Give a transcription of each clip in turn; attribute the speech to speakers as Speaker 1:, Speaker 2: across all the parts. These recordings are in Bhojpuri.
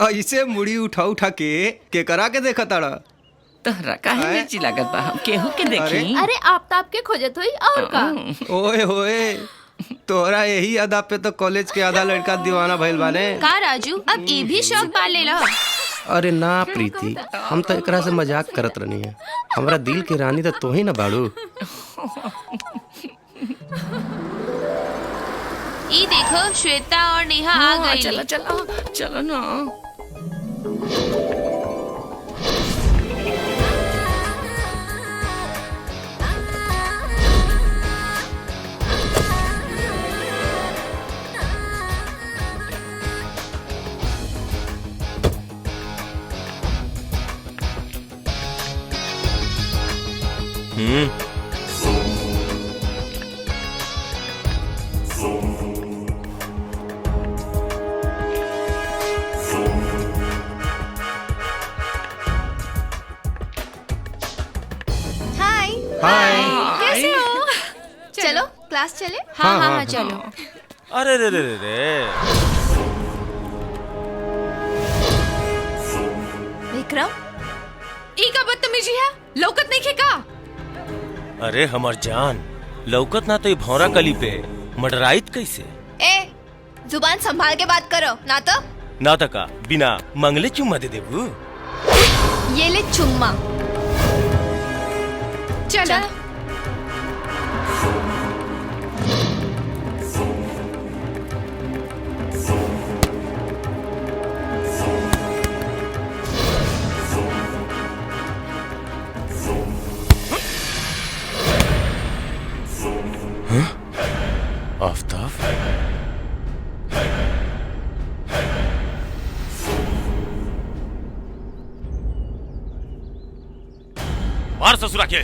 Speaker 1: ऐसे मुड़ी उठा उठा के करा के देखा ताड़ा।
Speaker 2: तहरा काहे मिर्ची लागत बा? हम केहू के देखी।
Speaker 3: अरे आफ्ताब के खोजत हुई और का।
Speaker 1: ओए होए, तोरा यही अदा पे तो कॉलेज के आधा लड़का दीवाना भइल बाने।
Speaker 3: का राजू, अब ये भी शौक पाल लेला।
Speaker 1: अरे ना प्रीति, हम तो एकरा से मजाक करत रहनी है। हमरा दिल की रानी तो तू ही ना बाड़ू।
Speaker 3: ई देखो श्वेता और नेहा आ गई।
Speaker 2: चलो चलो चलो ना।
Speaker 1: हाय।
Speaker 3: कैसे हो? चलो क्लास चले।
Speaker 1: हाँ, हाँ, हाँ,
Speaker 3: चलो।
Speaker 4: अरे रे रे रे रे।
Speaker 3: विक्रम, ई का बदतमीजी है, लौकत नहीं खे का?
Speaker 4: अरे हमर जान, लौकत ना तो ये भौरा कली पे मडराइत कैसे?
Speaker 3: ए, जुबान संभाल के बात करो, ना तो
Speaker 4: ना तका बिना मंगले चुम्मा दे देबू।
Speaker 3: ये ले चुम्मा। चलो।
Speaker 4: आफ्ताब, मार ससुरा के।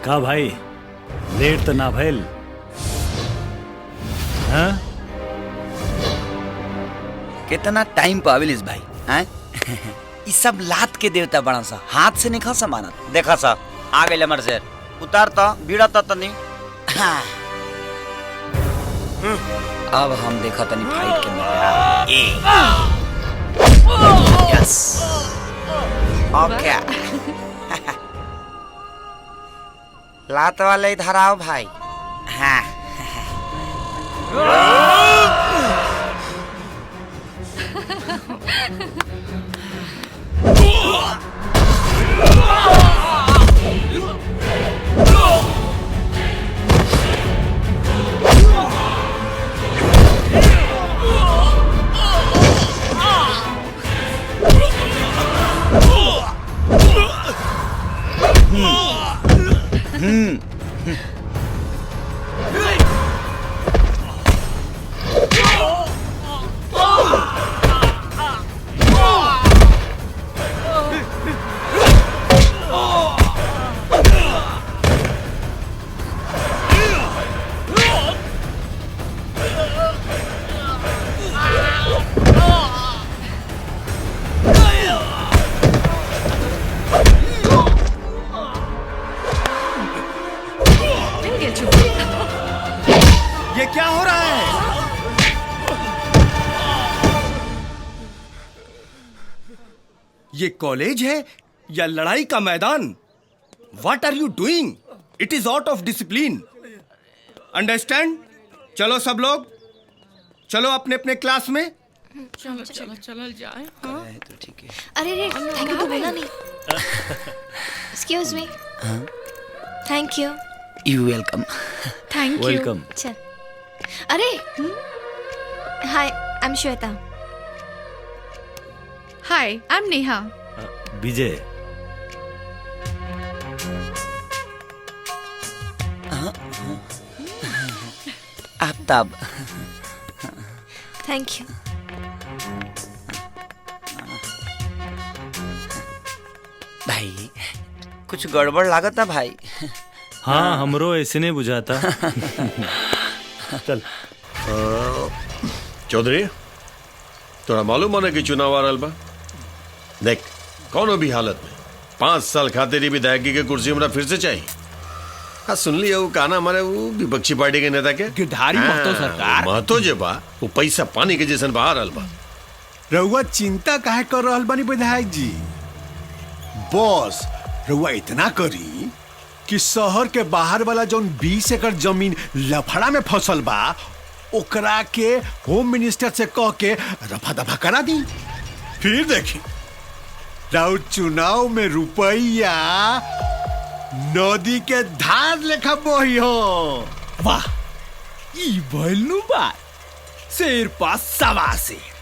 Speaker 5: का भाई, लेट तो ना भइल? हाँ?
Speaker 6: कितना टाइम पावेलिस भाई हैं? ई सब लात के देवता बड़ा सा, हाथ से निखा समानत। देखा सा आ गइल हमर शेर। उतार तो बीड़ा तो तनी। हाँ। अब हम देखा तनी फाइट के मजा। यस। ओके। लात वाले इधर आओ भाई। हाँ।
Speaker 5: ये क्या हो रहा है? ये कॉलेज है या लड़ाई का मैदान? What are you doing? It is out of discipline. Understand? चलो सब लोग, चलो अपने अपने क्लास में।
Speaker 2: चलो चलो चलो जाए।
Speaker 6: तो ठीक है।
Speaker 7: अरे रे थैंक यू तो बोला नहीं। Excuse me. Thank you.
Speaker 6: You welcome.
Speaker 3: Thank you.
Speaker 5: Welcome.
Speaker 7: चल। अरे hi I am Shweta.
Speaker 3: Hi I am Neha.
Speaker 5: Vijay.
Speaker 6: Aftab.
Speaker 7: Thank you.
Speaker 6: भाई कुछ गड़बड़ लागत है भाई।
Speaker 5: हाँ हमरो ऐसे नहीं बुझाता।
Speaker 8: चल चौधरी, तोरा मालूम है कि चुनाव आ रहल बा? देख, कौनो भी हालत में 5 साल खातिर ही विधायकी के कुर्सी हमरा फिर से चाहिए। हाँ सुन लिया वो कहना हमारे वो विपक्षी पार्टी के नेता के
Speaker 9: गिरधारी महतो सरकार।
Speaker 8: महतो जे बा वो पैसा पानी के जैसन बहा रहल बा।
Speaker 9: रउआ चिंता काहे कर रहल बानी विधायक जी? बॉस रउआ इतना करी कि शहर के बाहर वाला जौन 20 एकड़ जमीन लफड़ा में फसल बा ओकरा के होम मिनिस्टर से कह के रफा दफा करा दी। फिर देखी राउत चुनाव में रुपया नदी के धार लेखा बही हो। वाह, ई भइलू बात। शेर पास सवा शेर।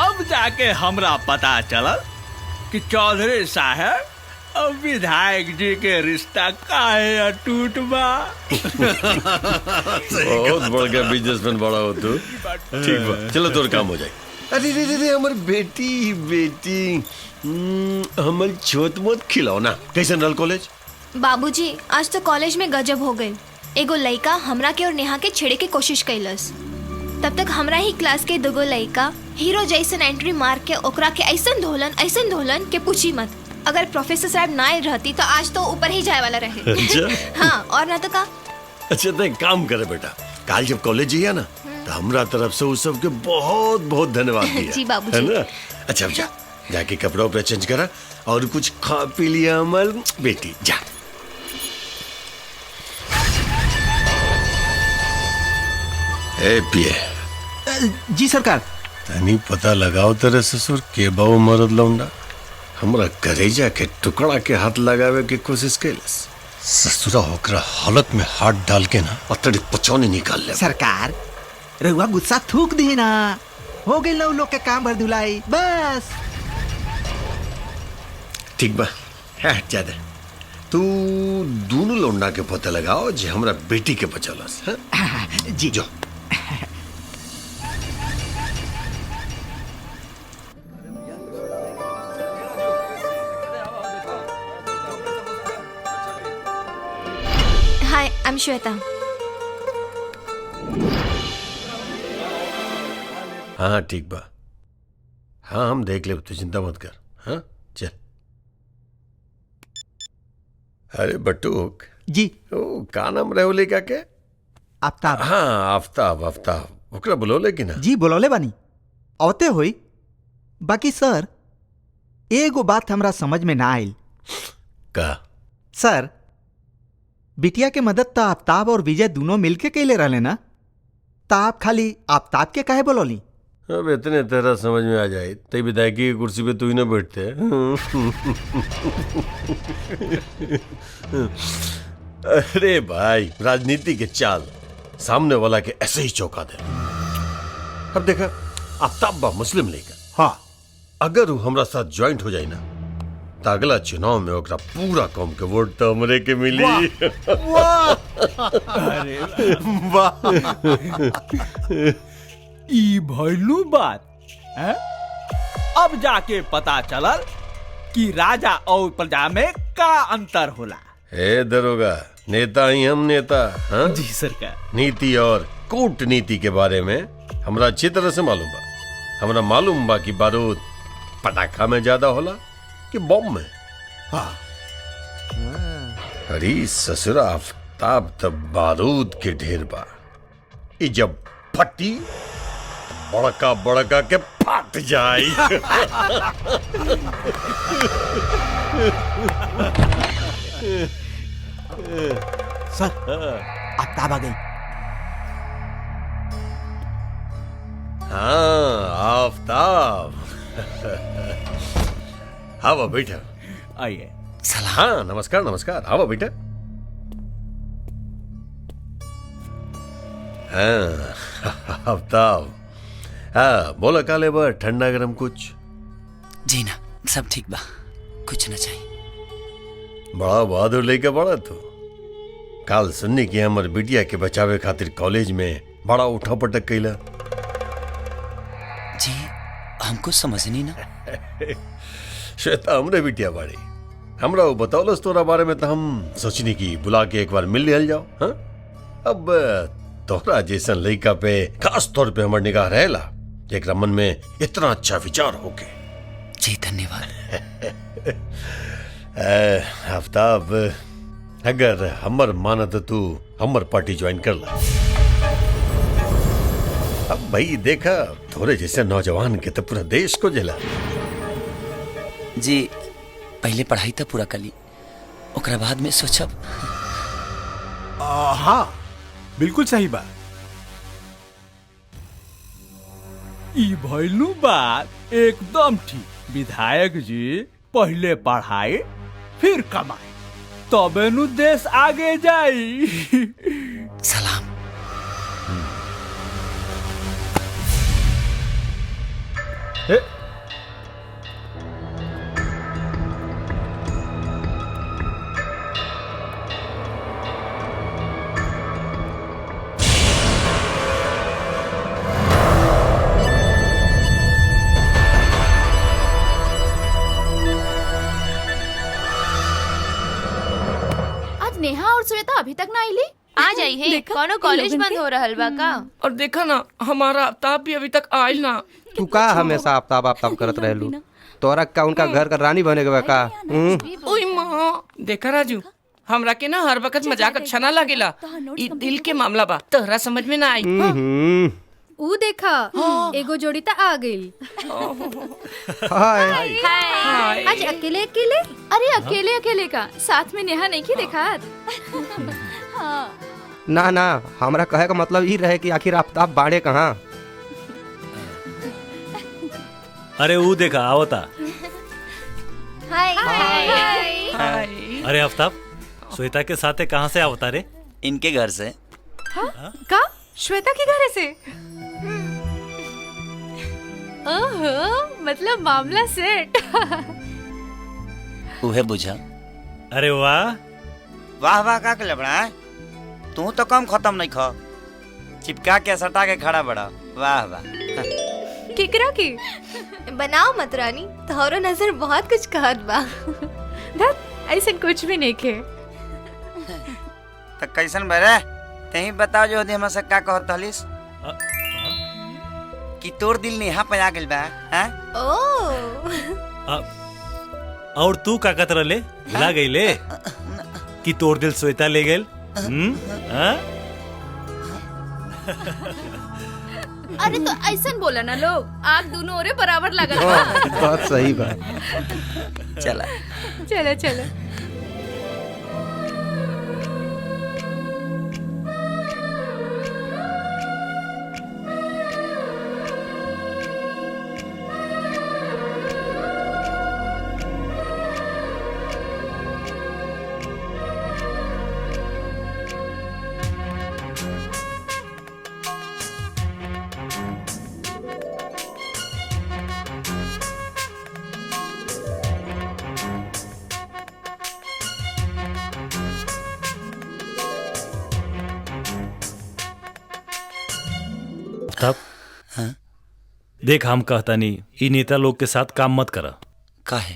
Speaker 9: अब जाके हमरा पता चलल कि चौधरी साहब अब विधायक जी के रिश्ता काहे अटूट बा।
Speaker 8: बहुत बड़ गया बिजनेसमैन बड़ा हो तू। ठीक बा, चलो तोर काम हो जाए। अरे रे रे रे हमर बेटी बेटी हमर छोट मोट खिलौना कैसन रहल कॉलेज?
Speaker 7: बाबूजी आज तो कॉलेज में गजब हो गई। एगो लड़का हमरा के और नेहा के छेड़े के कोशिश कैलस। तब तक हमरा ही क्लास के दुगो लड़का हीरो जैसन एंट्री मार के ओकरा के ऐसन धोलन के पूछी मत। अगर प्रोफेसर साहब ना रहती तो आज तो ऊपर ही जाए वाला रहे।
Speaker 8: अच्छा?
Speaker 7: हाँ और ना तो का।
Speaker 8: अच्छा तो एक काम करे बेटा, कल जब कॉलेज जाइए ना तो हमरा तरफ से उस सबके बहुत बहुत धन्यवाद दिया।
Speaker 7: जी बाबूजी।
Speaker 8: है ना? अच्छा अब जाके कपड़ा उपड़ा चेंज करा और कुछ खा पी लिया हमार बेटी। जा ए पिए।
Speaker 9: जी सरकार।
Speaker 8: तनी पता लगाओ तेरे ससुर के बाबू मरद लौंडा हमरा करेजा के टुकड़ा के हाथ लगावे की कोशिश कैलस। ससुरा होकर हालत में हाथ डाल के ना अतड़ी पचौनी निकाल ले।
Speaker 10: सरकार रहुआ गुस्सा थूक दी ना, हो गई लोग के काम भर धुलाई बस।
Speaker 8: ठीक बा, है ज्यादा तू दोनों लौंडा के पता लगाओ जे हमरा बेटी के बचलस।
Speaker 10: जी
Speaker 8: जो
Speaker 7: हाय आई एम श्वेता।
Speaker 8: हाँ ठीक बा, हाँ हम देख ले, तू चिंता मत कर। हाँ चल। अरे बटूक
Speaker 10: जी
Speaker 8: ओ का नाम रहोले का के?
Speaker 10: आफ्ताब।
Speaker 8: हाँ आफ्ताब आफ्ताब ओकरा बुलौले कि ना?
Speaker 10: जी बुलौले बानी, अवते होई। बाकी सर एगो बात हमरा समझ में ना आइल।
Speaker 8: का?
Speaker 10: सर बिटिया के मदद तो आफ्ताब और विजय दोनों मिलके कैले रहले ना, तो आप खाली आफ्ताब के काहे बोलौली?
Speaker 8: अब इतने तेरा समझ में आ जाए तई विधायकी की कुर्सी पे तू ही ना बैठते। अरे भाई राजनीति के चाल सामने वाला के ऐसे ही चौंका दे। अब देखा आफ्ताब बा मुस्लिम लीग,
Speaker 9: हाँ
Speaker 8: अगर वो हमरा साथ ज्वाइंट हो जाए ना तो अगला चुनाव में ओकरा पूरा कौम के वोट तो हमरे के मिली।
Speaker 9: अरे वाह, ई भइलू बात है? अब जाके पता चलल कि राजा और प्रजा में का अंतर होला।
Speaker 8: हे दरोगा, नेता ही हम नेता। हाँ
Speaker 9: जी सरकार।
Speaker 8: नीति और कूटनीति के बारे में हमरा अच्छी तरह से मालूम बा। हमरा मालूम बा कि बारूद पटाखा में ज्यादा होला कि बम में।
Speaker 9: हाँ
Speaker 8: अरे ससुरा आफ्ताब तब बारूद के ढेर बा, ई जब फटी बड़का बड़का के फट जाई।
Speaker 10: सर आफ्ताब आ गई।
Speaker 8: हाँ आफ्ताब। आओ बेटा।
Speaker 10: आइए।
Speaker 8: हाँ नमस्कार नमस्कार, आओ बेटा। हाँ आफ्ताब, हाँ बोला काले बा ठंडा गरम कुछ?
Speaker 6: जी ना, सब ठीक बा, कुछ ना चाहिए।
Speaker 8: बड़ा बहादुर लेके बड़ा तू। काल सुननी की हमर बिटिया के बचावे खातिर कॉलेज में बड़ा उठा पटक कैला।
Speaker 6: जी हमको समझ नहीं ना।
Speaker 8: श्वेता हमरे बिटिया बाड़ी, हमरा वो बतौलस तोरा बारे में तो हम सोचनी की बुला के एक बार मिल लिया जाओ। हाँ अब तोरा जैसन लड़का पे खास तौर पे हमर निगाह रहेला, एक मन में इतना अच्छा विचार होके।
Speaker 6: जी धन्यवाद।
Speaker 8: आफ्ताब अगर हमर माना तो तू हमर पार्टी ज्वाइन कर ला। अब भाई देखा थोड़े जैसे नौजवान के तो पूरा देश को जला।
Speaker 6: जी पहले पढ़ाई तो पूरा कर ली, ओकरा बाद में सोचब।
Speaker 9: हाँ बिल्कुल सही बात।
Speaker 11: ई भइलू बात एकदम ठीक। विधायक जी पहले पढ़ाई फिर कमाई, तबे नु देश आगे जाई।
Speaker 6: सलाम।
Speaker 3: नेहा और श्वेता अभी तक ना आईली।
Speaker 7: आ जाई है, कोनो कॉलेज बंद हो रहल बा का?
Speaker 2: और देखा ना हमारा आफ्ताब भी अभी तक आयल ना।
Speaker 1: तू का हमेशा आफ्ताब आफ्ताब करत रहलू? तोरा का उनका घर का रानी बने के का?
Speaker 2: ओए माँ देखा राजू, हमरा के ना हर वक्त मजाक अच्छा ना लगेला। ई दिल के मामला बा, तोहरा समझ में ना आई।
Speaker 3: ऊ देखा एगो जोड़ी त आ गई।
Speaker 1: हाय।
Speaker 3: आज अकेले अकेले? अरे अकेले अकेले का, साथ में नेहा नहीं की देखा।
Speaker 1: ना ना, हमरा कहे का मतलब ई रहे कि आखिर आफ्ताब बाड़े कहाँ?
Speaker 12: अरे वो देखा आवता।
Speaker 7: हाय
Speaker 2: हाय।
Speaker 12: अरे आफ्ताब श्वेता के साथ कहाँ से आवता रे?
Speaker 6: इनके घर से।
Speaker 3: का? श्वेता के घर से? ओहो, मतलब मामला सेट।
Speaker 6: उहे बुझा।
Speaker 12: अरे वाह
Speaker 6: वाह वाह का के लबड़ा है? तू तो कम खत्म नहीं खा, चिपका के सटा के खड़ा बड़ा। वाह वाह।
Speaker 3: किकरा की?
Speaker 7: बनाओ मत रानी, तोहरो नजर बहुत कुछ कहत बा।
Speaker 3: धत, ऐसा कुछ भी नहीं के।
Speaker 6: तो कैसन बरे? तही बताओ जो हमसे से का कहत हलिस? कि तोर दिल नेहा पे आ गेल बा, हैं?
Speaker 12: और तू का कतर ले भुला गई ले कि तोर दिल श्वेता ले गेल?
Speaker 3: अरे तो ऐसा बोला ना लोग, आग दोनों ओरे बराबर लगा।
Speaker 1: बहुत सही बात।
Speaker 6: चला
Speaker 3: चलो चलो।
Speaker 12: तब देख हम कहता नहीं ई नेता लोग के साथ काम मत करा।
Speaker 6: काहे?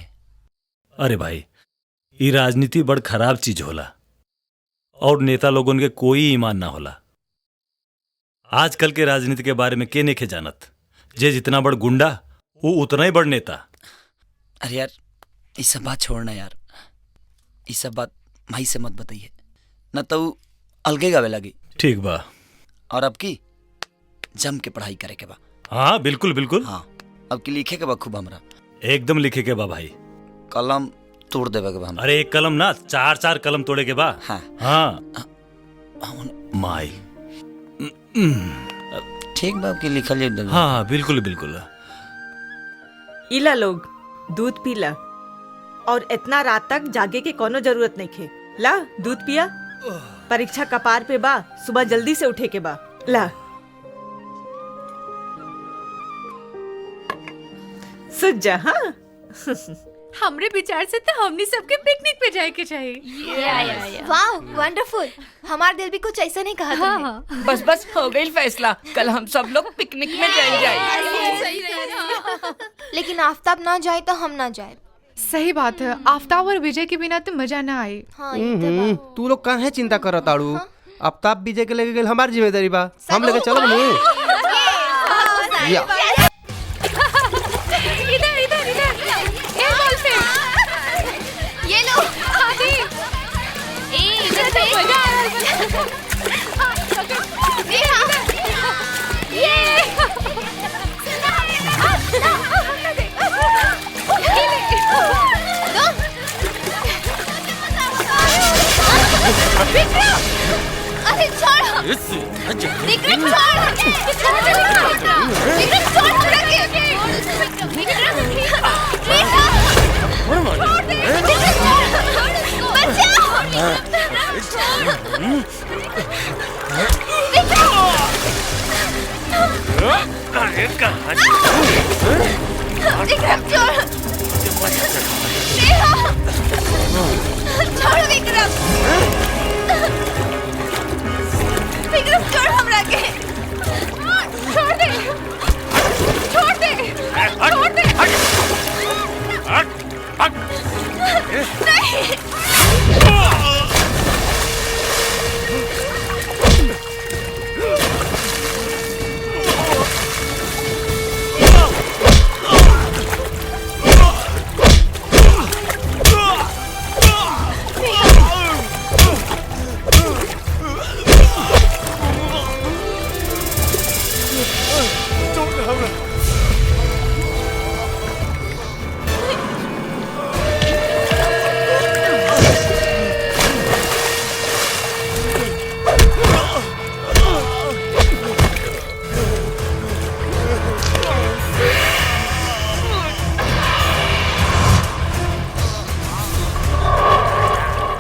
Speaker 12: अरे भाई ई राजनीति बड़ खराब चीज होला और नेता लोगन के कोई ईमान ना होला। आजकल के राजनीति के बारे में के नेखे जानत, जे जितना बड़ गुंडा वो उतना ही बड़ नेता।
Speaker 6: अरे यार ये सब बात छोड़ना यार, ये सब बात माई से मत बताइए, न तो अलगे गावे लगी।
Speaker 12: ठीक बा।
Speaker 6: और अब की जम के पढ़ाई करे के बा।
Speaker 12: हाँ बिल्कुल बिल्कुल।
Speaker 6: हाँ अब की लिखे के बा खूब हमरा।
Speaker 12: एकदम लिखे के बा भाई।
Speaker 6: कलम तोड़ देवे के बा हमरा।
Speaker 12: अरे एक कलम ना 4-4 कलम तोड़े के बा।
Speaker 6: हाँ
Speaker 12: हाँ माई
Speaker 6: ठीक बा की लिखल जाए।
Speaker 12: हाँ बिल्कुल बिल्कुल।
Speaker 13: इला लोग दूध पीला और इतना रात तक जागे के कोनो जरूरत नहीं खे। ला दूध पिया। परीक्षा कपार पे बा, सुबह जल्दी से उठे के बा। ला सुझ जा। हाँ
Speaker 3: हमरे विचार से तो हमनी सबके पिकनिक पे जाए के चाहिए।
Speaker 7: वाह वंडरफुल। हमार दिल भी कुछ ऐसा नहीं कहा तुमने।
Speaker 2: बस बस हो गई फैसला, कल हम सब लोग पिकनिक में जाए।
Speaker 7: लेकिन आफ्ताब ना जाए तो हम ना जाए।
Speaker 3: सही बात है, आफ्ताब और विजय के बिना तो मजा ना आए।
Speaker 1: तू लोग काहे चिंता करत ताड़ू? आफ्ताब विजय के लेके गेल हमार जिम्मेदारी बा, हम लेके चलब नहीं।
Speaker 3: इधर इधर इधर ए बॉल पे
Speaker 7: ये लो।
Speaker 3: इधर देख मजा आ रहा
Speaker 7: अरे छोड़ विक्रम, विक्रम छोड़ हमरा के। छोड़ दे छोड़ दे छोड़ दे।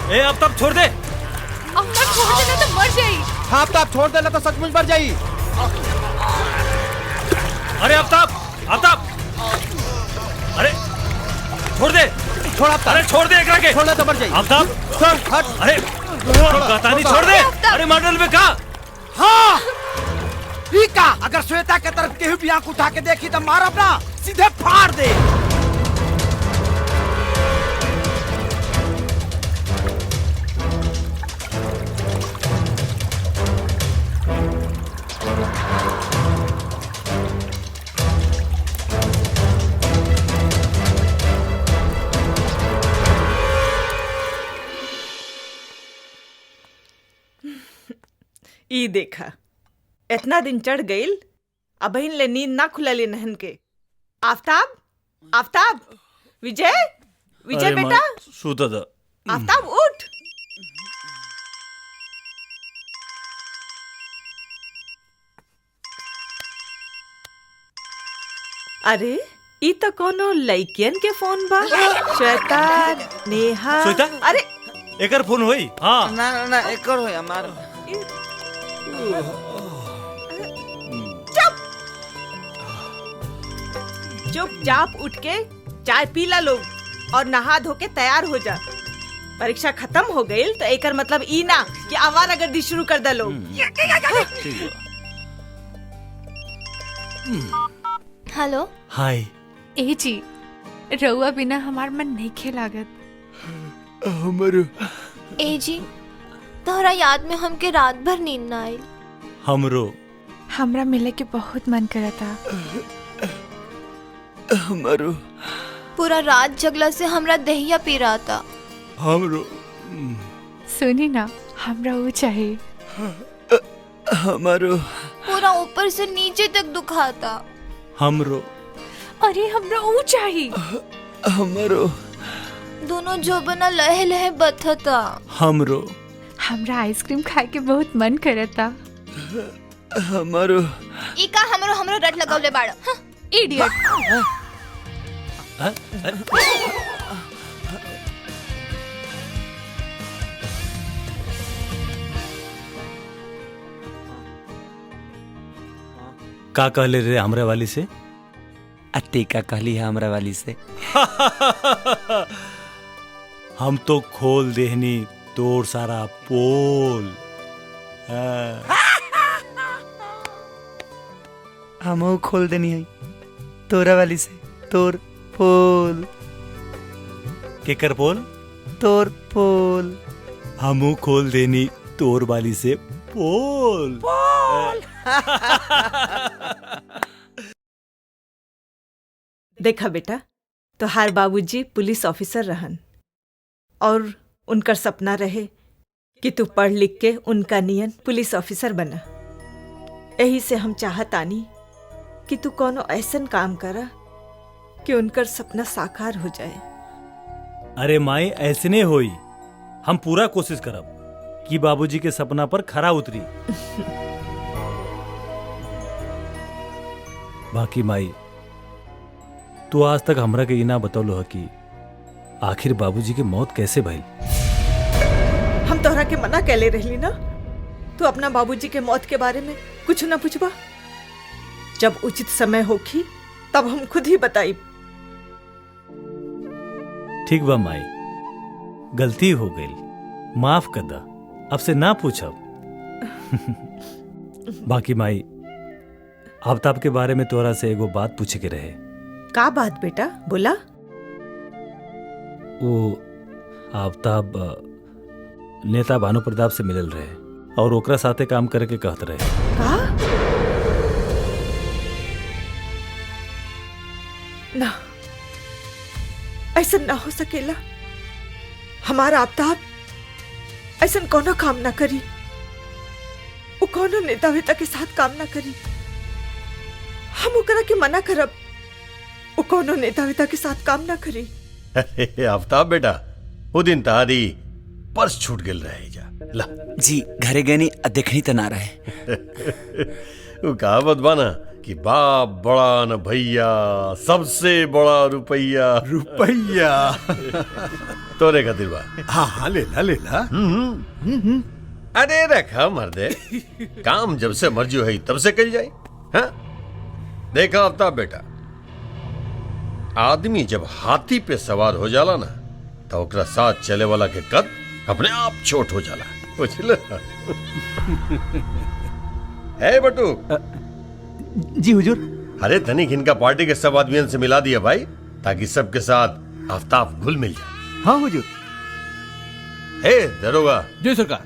Speaker 7: नहीं
Speaker 12: आफ्ताब छोड़ दे।
Speaker 3: आफ्ताब छोड़ देना तो मर जाई।
Speaker 1: हाँ आफ्ताब छोड़ देना तो सचमुच मर जाई।
Speaker 12: अरे आफ्ताब आफ्ताब अरे छोड़ दे।
Speaker 1: छोड़ आफ्ताब।
Speaker 12: अरे छोड़ दे एकरा के।
Speaker 1: छोड़ तो मर जाई।
Speaker 12: आफ्ताब
Speaker 1: छोड़ हट।
Speaker 12: अरे कहता नहीं छोड़ दे। अरे मॉडल में कहा।
Speaker 6: हाँ ठीक है, अगर श्वेता के तरफ केहू भी आंख उठा के देखी तो मार अपना सीधे फाड़ दे।
Speaker 13: ई देखा इतना दिन चढ़ गईल, अब ले नींद ना खुलले नहन के। आफ्ताब आफ्ताब विजय विजय बेटा
Speaker 12: सूता था।
Speaker 13: आफ्ताब उठ। अरे ई तो कोनो लइकियन के फोन बा। श्वेता नेहा।
Speaker 12: श्वेता
Speaker 13: अरे
Speaker 12: एकर फोन होई। हाँ
Speaker 6: ना ना ना एकर होई हमार।
Speaker 13: चुपचाप उठ के चाय पी ला लोग और नहा धो के तैयार हो जा। परीक्षा खत्म हो गई तो एकर मतलब ई ना कि आवारागर्दी शुरू कर दे लोग।
Speaker 7: Hello
Speaker 12: hi.
Speaker 3: ए जी रउआ बिना हमार मन नहीं खेलागत।
Speaker 1: हमरो
Speaker 7: ए जी तोहरा याद में हमके रात भर नींद ना आई।
Speaker 12: हमरो
Speaker 3: हमरा मिले के बहुत मन करा था।
Speaker 1: हमरो
Speaker 7: पूरा रात जगला से हमरा दहिया पी रहा था।
Speaker 1: हमरो
Speaker 3: सुनी ना हमरा वो चाहिए।
Speaker 1: हमरो
Speaker 7: पूरा हमरा ऊपर से नीचे तक दुखाता।
Speaker 12: हमरो
Speaker 3: अरे हमरा ऊ चाहिए।
Speaker 12: हमरो
Speaker 7: दोनों जोबना लहे लहे बथता।
Speaker 12: हमरो
Speaker 3: हमरा आइसक्रीम खाए के बहुत मन करता।
Speaker 12: हमरो
Speaker 7: ई का हमरो रट लगौले बाड़।
Speaker 3: इडियट।
Speaker 12: का कहले रे हमरे वाली से?
Speaker 6: अत्ते का कहली है हमरा वाली से।
Speaker 12: हम तो खोल देहनी तोर सारा पोल।
Speaker 6: हमहू खोल देनी है तोरा वाली से। तोर पोल।
Speaker 12: केकर पोल?
Speaker 6: तोर पोल।
Speaker 12: हमू खोल देनी तोर वाली से पोल।
Speaker 13: देखा बेटा, तोहार बाबूजी पुलिस ऑफिसर रहन और उनकर सपना रहे कि तू पढ़ लिख के उनका नियन पुलिस ऑफिसर बना। यही से हम चाहतानी कि तू कोनो ऐसन काम करा कि उनकर सपना साकार हो जाए।
Speaker 12: अरे माई ऐसने होई, हम पूरा कोशिश करब कि बाबूजी के सपना पर खरा उतरी। बाकी माई तू आज तक हमरा के इना बतौलो है कि आखिर बाबूजी के मौत कैसे भइल।
Speaker 13: हम तोहरा के मना कैले रहली ना, तू अपना बाबूजी के मौत के बारे में कुछ ना पूछबा। जब उचित समय होखी तब हम खुद ही बताई।
Speaker 12: ठीक बा माई, गलती हो गई, माफ कर दा, अब से ना पूछब। बाकी माई आफ्ताब के बारे में तोरा से एगो बात पूछे के रहे।
Speaker 13: का बात बेटा, बोला।
Speaker 12: वो आफ्ताब नेता भानु प्रताप से मिलल रहे और ओकरा साथे काम करे के कहत रहे।
Speaker 13: का? ना, ऐसा ना हो सकेला। हमारा आफ्ताब ऐसा कोनो काम ना करी। वो कोनो नेता वेता के साथ काम ना करी। हम ओकरा के मना करब, वो कोनो नेता वेता के साथ काम ना करी।
Speaker 8: अरे आफ्ताब बेटा, वो दिन तारी पर्स छूट गेल रहे जा। ला
Speaker 6: जी घरे गनी देखनी तो ना रहे।
Speaker 8: वो कहावत बाना कि बाप बड़ा न भैया, सबसे बड़ा रुपैया।
Speaker 9: रुपैया
Speaker 8: तोरे खातिर बा।
Speaker 9: हाँ हाँ लेला लेला।
Speaker 8: अरे रखा मर्दे, काम जब से मर्जी है तब से कल जाए। हाँ देखा आफ्ताब बेटा, आदमी जब हाथी पे सवार हो जाला ना तो ओकरा साथ चले वाला के कद अपने आप छोट हो जाला। बुझल? है बटू?
Speaker 10: जी हुजूर।
Speaker 8: अरे तनिक इनका पार्टी के सब आदमियों से मिला दिया भाई, ताकि सबके साथ आफ्ताब घुल मिल जाए।
Speaker 10: हाँ हुजूर।
Speaker 8: हे दरोगा।
Speaker 11: जी सरकार।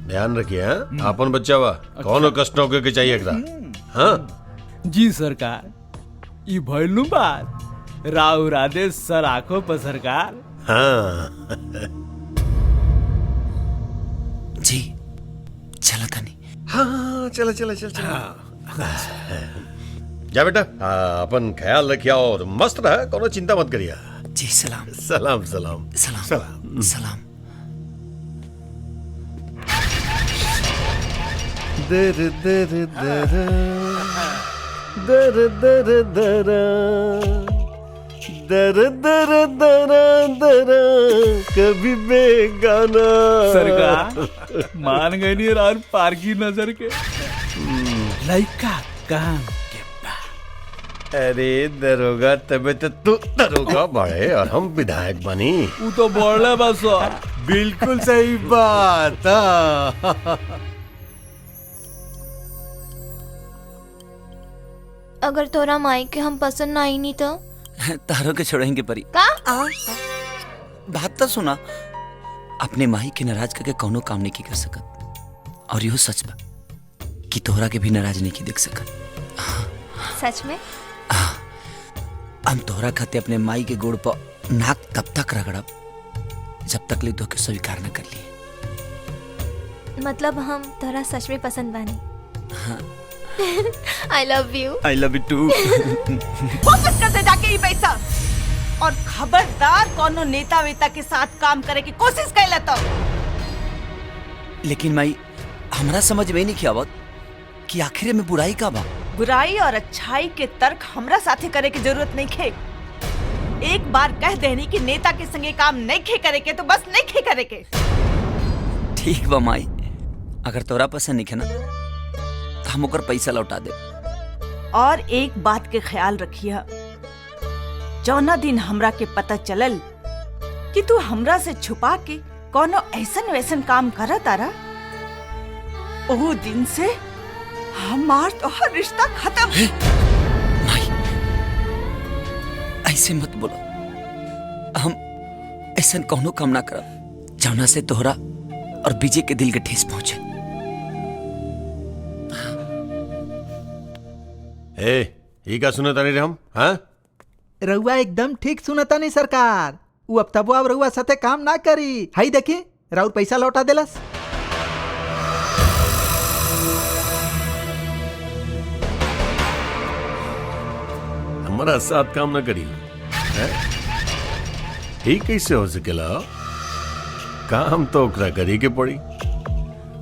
Speaker 8: ध्यान रखिए। हाँ अपन बच्चा वा कौनो कष्ट न के चाहिए एकरा। हाँ
Speaker 11: जी सरकार। ई भइलू बात राव राधे सर आंखों पर सरकार।
Speaker 8: हाँ
Speaker 6: जी चलो तनी।
Speaker 8: हाँ चलो चलो चलो चलो। जा बेटा, अपन ख्याल रखिया और मस्त रहा, कोनो चिंता मत करिया।
Speaker 6: जी सलाम।
Speaker 8: सलाम सलाम
Speaker 6: सलाम
Speaker 8: सलाम
Speaker 6: सलाम।
Speaker 8: दर दर दर दर दर दर दर दर दर दर कभी बेगाना।
Speaker 11: सरकार मान गई नहीं रान पार की नजर के लइका काम के बा।
Speaker 8: अरे दरोगा, तबे तो तू दरोगा बड़े और हम विधायक बनी।
Speaker 11: वो तो बोले बस।
Speaker 9: बिल्कुल सही बात।
Speaker 7: अगर तोरा माई के हम पसंद ना आई नहीं तो
Speaker 6: तारों के छोड़ेंगे परी।
Speaker 7: का?
Speaker 6: बात तो सुना, अपने माही के नाराज करके कौनो काम नहीं की कर सकत, और यो सच बा कि तोहरा के भी नाराज नहीं की देख सकत।
Speaker 7: सच में?
Speaker 6: हम तोहरा खाते अपने माई के गोड़ पर नाक तब तक रगड़ब जब तक ले तो के स्वीकार न कर लिए।
Speaker 7: मतलब हम तोरा सच में पसंद बानी?
Speaker 6: हाँ
Speaker 7: I love you.
Speaker 6: I love you too.
Speaker 13: वापस कर दे जाके ये पैसा, और खबरदार कोनो नेता वेता के साथ काम करे की कोशिश कैला तो।
Speaker 6: लेकिन माई हमरा समझ में नहीं आवत कि आखिर में बुराई का बा।
Speaker 13: बुराई और अच्छाई के तर्क हमरा साथे करे की जरूरत नहीं खे। एक बार कह देनी कि नेता के संगे काम नहीं खे करे के तो बस नहीं खे करे के।
Speaker 6: ठीक बा माई, अगर तोरा पसंद नहीं है ना तो हम ओकर पैसा लौटा दे।
Speaker 13: और एक बात के ख्याल रखिया, जौना दिन हमरा के पता चलल कि तू हमरा से छुपा के कोनो ऐसन वैसन काम करत तारा, ओ दिन से हमार तोहर रिश्ता खत्म।
Speaker 6: ऐसे मत बोलो, हम ऐसा कौनो काम ना करब जौना से तोहरा और विजय के दिल के ठेस पहुंचे।
Speaker 8: ये का सुने तानी रे हम? हाँ?
Speaker 10: रउआ एकदम ठीक सुनता नहीं सरकार। वो अब तबो अब रउआ साथे काम ना करी। हाई देखी राउर पैसा लौटा देलस।
Speaker 8: हमारा साथ काम ना करी ठीक कैसे हो सकेला? काम तो ओकरा करी के पड़ी,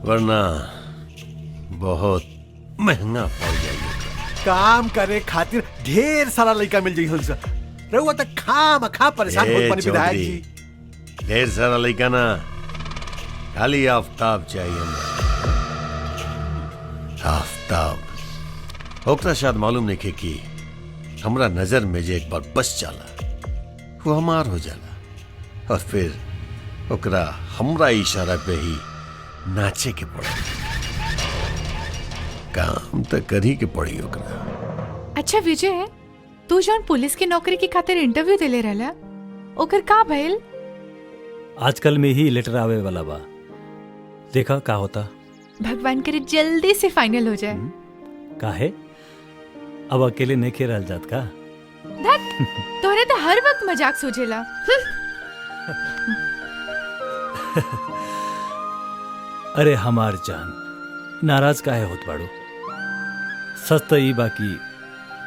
Speaker 8: वरना बहुत महंगा पड़ जाएगी।
Speaker 9: काम करे खातिर ढेर सारा लड़का मिल जाई हमसे। रहुआ तक खाम खा परेशान होत बनी विधायक जी।
Speaker 8: ढेर सारा लड़का ना, खाली आफ्ताब चाहिए हमरा। आफ्ताब ओकरा शायद मालूम नहीं कि हमरा नजर में जे एक बार बस जाला वो हमार हो जाला, और फिर ओकरा हमरा इशारा पे ही नाचे के पड़ी। काम तो करी के पड़ी ओकरा।
Speaker 3: अच्छा विजय, तू जौन पुलिस की नौकरी की खातिर इंटरव्यू देले रहला, ओकर का भइल?
Speaker 12: आजकल में ही लेटर आवे वाला बा, देखा का होता।
Speaker 3: भगवान करे जल्दी से फाइनल हो जाए।
Speaker 12: काहे? अब अकेले नहीं खे रहल जात का?
Speaker 3: धत, तोरे तो हर वक्त मजाक सूझेला।
Speaker 12: अरे हमार जान, नाराज काहे होत बाड़ू? सच तो ई बाकी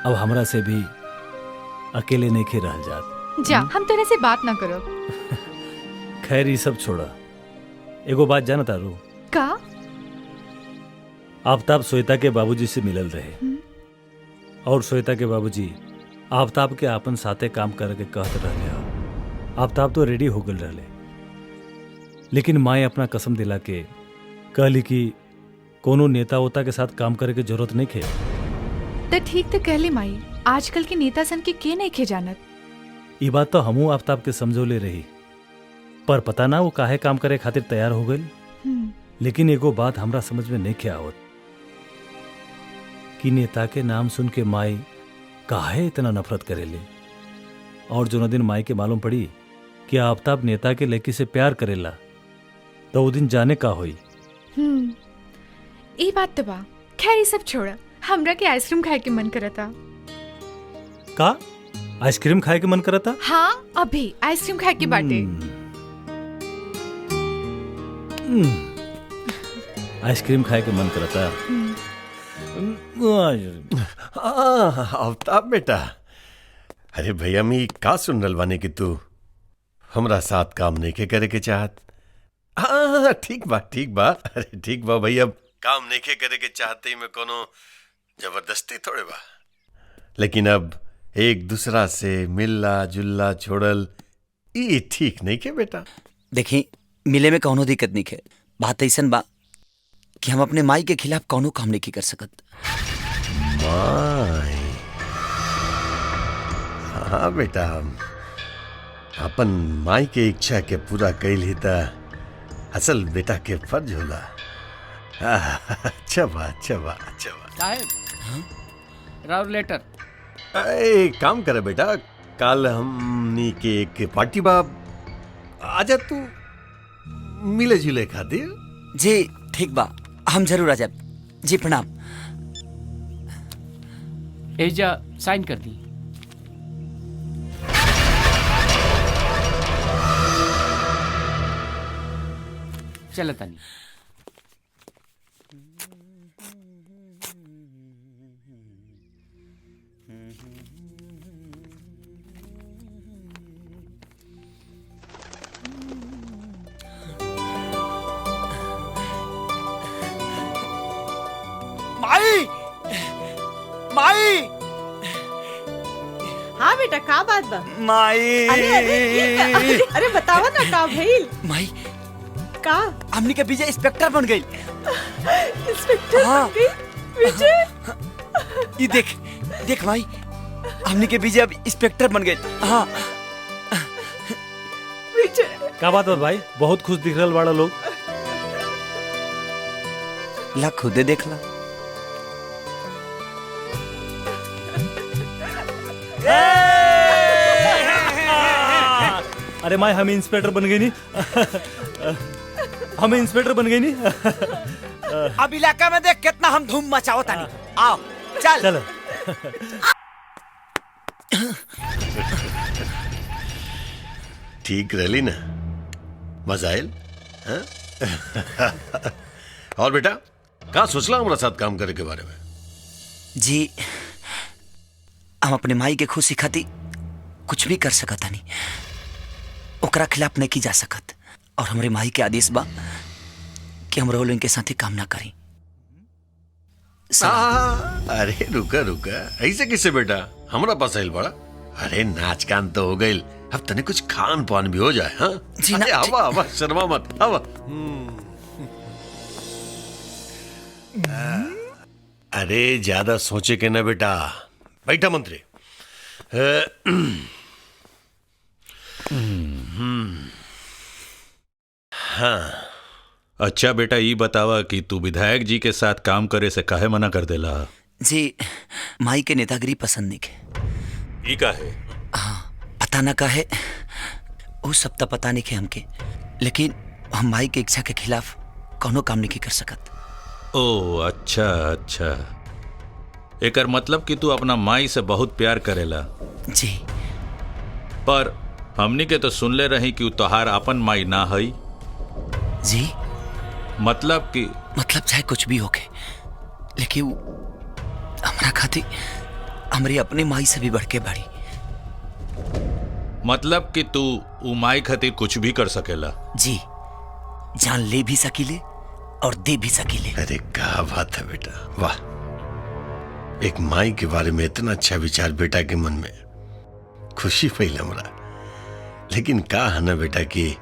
Speaker 12: अब हमरा से भी अकेले नहीं खे रहल जात।
Speaker 3: जा, हम तेरे से बात ना करो।
Speaker 12: खैर ये सब छोड़ा, एगो बात जाना तारू?
Speaker 3: का?
Speaker 12: आफ्ताब श्वेता के बाबूजी से मिलल रहे, और श्वेता के बाबूजी आफ्ताब के आपन साथे काम करके कहत रहले हो। आफ्ताब तो रेडी हो गल रहले, लेकिन माए अपना कसम दिला के कहली कि कोनो नेता वोता के साथ काम करे के जरूरत नहीं खे।
Speaker 3: तो ठीक तो कहली माई, आजकल के नेता सन के नहीं खे जानत।
Speaker 12: ये बात तो हमू आफ्ताब के समझोले रही, पर पता ना वो काहे काम करे खातिर तैयार हो गई। लेकिन एगो बात हमरा समझ में नहीं खे आवत कि नेता के नाम सुन के माई काहे इतना नफरत करेले, और जो न दिन माई के मालूम पड़ी कि आफ्ताब नेता के लड़की से प्यार करेला, तो वो दिन जाने का होई।
Speaker 3: ये बात तो बा। खैर ये सब छोड़ा, हमरा के आइसक्रीम खाए के मन करता।
Speaker 12: का आइसक्रीम खाए के मन करता?
Speaker 3: हाँ, अभी आइसक्रीम खाए के बाटे।
Speaker 12: आइसक्रीम खाए के मन करता।
Speaker 8: आफ्ताब बेटा, अरे भैया मी का सुन रल बानी कि तू हमरा साथ काम नहीं के करे के चाहत। हाँ ठीक बा ठीक बा, अरे ठीक बा भैया, काम नहीं के करे के चाहते ही में कोनो जबरदस्ती थोड़े बा, लेकिन अब एक दूसरा से मिलना जुलना छोड़ल ये ठीक नहीं के बेटा।
Speaker 6: देखी मिले में कौनो दिक्कत नहीं है, बात ऐसन बा कि हम अपने माई के खिलाफ कौनो काम नहीं कर सकत।
Speaker 8: माई? हाँ बेटा, अपन माई के इच्छा के पूरा कैल ही ता असल बेटा के फर्ज होला। अच्छा बा अच्छा बा अच्छा बा।
Speaker 2: साहब राव लेटर।
Speaker 8: काम करे बेटा, कल हमनी के एक पार्टी बा, आजा तू मिले जुले खातिर।
Speaker 6: जी ठीक बा, हम जरूर आ जाब। जी प्रणाम।
Speaker 2: एजा साइन कर दी। चल तनी।
Speaker 6: माई माई
Speaker 13: हाँ बेटा का बात बा?
Speaker 6: माई
Speaker 13: अरे बतावा ना का भइल?
Speaker 6: माई
Speaker 13: का
Speaker 6: हमनी के विजय इंस्पेक्टर बन गई।
Speaker 13: इंस्पेक्टर बन गई विजय?
Speaker 6: ये देख देख माई, हमनी के विजय अब इंस्पेक्टर बन गए। हाँ
Speaker 13: विजय
Speaker 12: का बात है भाई, बहुत खुश दिख रहा बड़ा लोग।
Speaker 6: ला खुदे देख ला।
Speaker 12: अरे माई हम इंस्पेक्टर बन गई नहीं। हम इंस्पेक्टर बन गई नहीं।
Speaker 6: अब इलाका में देख कितना हम धूम मचाओ तानी। आओ चल
Speaker 12: चलो।
Speaker 8: ठीक रहली ना, मजा आयल? हाँ? और बेटा का सोचला हमारा साथ काम करे के बारे में?
Speaker 6: जी हम अपने माई के खुशी खाती कुछ भी कर सकत नहीं, ओकरा खिलाफ नहीं की जा सकत। और हमारे माई के आदेश बा कि हम रोल इनके साथ ही काम ना करी।
Speaker 8: अरे रुका रुका, ऐसे किसे बेटा, हमारा पास आइल बड़ा। अरे नाच गान तो हो गई, अब तने कुछ खान पान भी हो जाए। हाँ
Speaker 6: जी ना,
Speaker 8: हवा हवा शर्मा मत हवा। अरे ज्यादा सोचे के ना बेटा, बैठा मंत्री। हाँ
Speaker 11: अच्छा बेटा ये बतावा कि तू विधायक जी के साथ काम करे से काहे मना कर देला?
Speaker 6: जी माई के नेतागिरी पसंद नहीं के।
Speaker 11: ई काहे?
Speaker 6: पता ना काहे, वो सब तो पता नहीं के हमके, लेकिन हम माई के इच्छा के खिलाफ कोनो काम नहीं कर सकत।
Speaker 11: ओ अच्छा अच्छा, एकर मतलब कि तू अपना माई से बहुत प्यार करेला।
Speaker 6: जी
Speaker 11: पर हमनी के तो सुनले रही कि तोहार अपन माई ना हई।
Speaker 6: जी
Speaker 11: मतलब
Speaker 6: चाहे कुछ भी होके, लेकिन हमरा खातिर हमरी अपने माई से भी बढ़ के बड़ी।
Speaker 11: मतलब कि तू उ माई खातिर कुछ भी कर सकेला?
Speaker 6: जी जान ले भी सकीले और दे भी सकीले।
Speaker 8: अरे क्या बात है बेटा, वाह। एक माई के बारे में इतना अच्छा विचार बेटा के मन में, खुशी फैल हमरा। लेकिन का है ना बेटा कि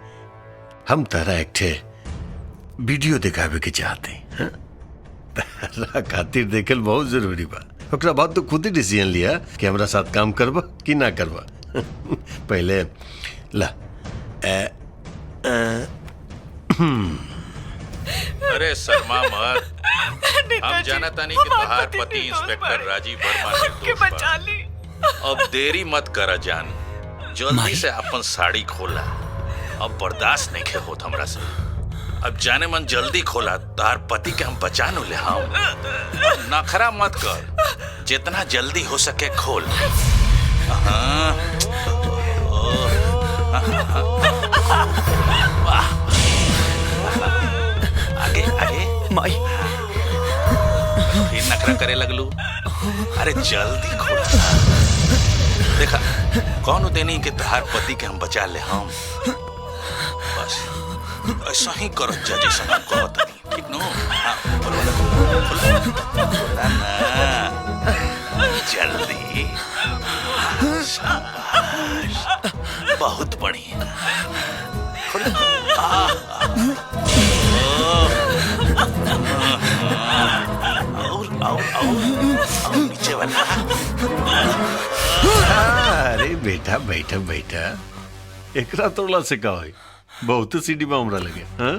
Speaker 8: हम तारा एक ठे वीडियो दिखावे के चाहते हैं। तारा खातिर देखल बहुत जरूरी बा। ओकरा बाद तो खुद ही डिसीजन लिया कि हमरा साथ काम करबा कि ना करबा। पहले ला
Speaker 11: अरे शर्मा मत, हम जानता नहीं कि तोहार पति इंस्पेक्टर राजीव वर्मा निर्दोष बा। अब देरी मत करा जान, जल्दी से अपन साड़ी खोला। अब बर्दाश्त नहीं खे होत हमरा से। अब जाने मन जल्दी खोला, तार पति के हम बचा न ले। हाँ नखरा मत कर, जितना जल्दी हो सके खोल। आगे आगे
Speaker 6: माई
Speaker 11: फिर नखरा करे लगलू। अरे जल्दी खोल। देखा कौन देनी के तहार पति के हम बचा ले। हम बस ऐसा ही करो जैसे हम कहत नहीं, ठीक नो? हाँ बोला ना जल्दी। शाबाश, बहुत बढ़िया। और नीचे वाला।
Speaker 8: अरे बेटा बैठा बैठा, एकरा तोड़ला से का होई, बहुत सीढ़ी में हमरा लगे। हाँ?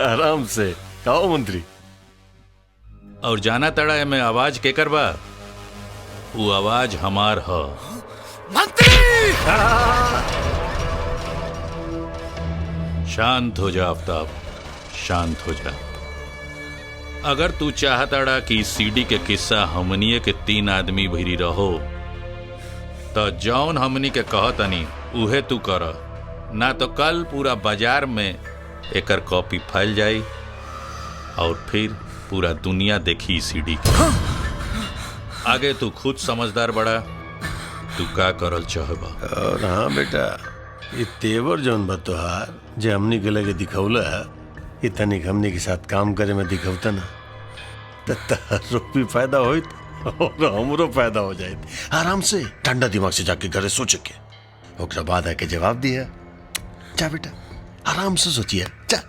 Speaker 8: आराम से कहो मंत्री।
Speaker 11: और जाना तड़ा है मैं आवाज के करबा, वो आवाज हमार ह।
Speaker 6: मंत्री
Speaker 11: शांत हो जा आफ्ताब, शांत हो जा। अगर तू चाहताड़ा कि सीडी के किस्सा हमनिए के 3 आदमी भिरी रहो, तो जौन हमनी के कहतनी उहे तू कर, ना तो कल पूरा बाजार में एकर कॉपी फैल जाई और फिर पूरा दुनिया देखी सीडी के। आगे तू खुद समझदार बड़ा, तू का करल चाहबा।
Speaker 8: और हाँ बेटा, ये तेवर जौन बा तोहार जे हमनी के लगे दिखौला, ये तनिक हमनी के साथ काम करे में दिखौता ना, तो तारो भी फायदा हो और हमरो फायदा हो जाए। आराम से ठंडा दिमाग से जाके घरे सोच के ओकरा बाद आके जवाब दिया। जा बेटा आराम से सोचिए। जा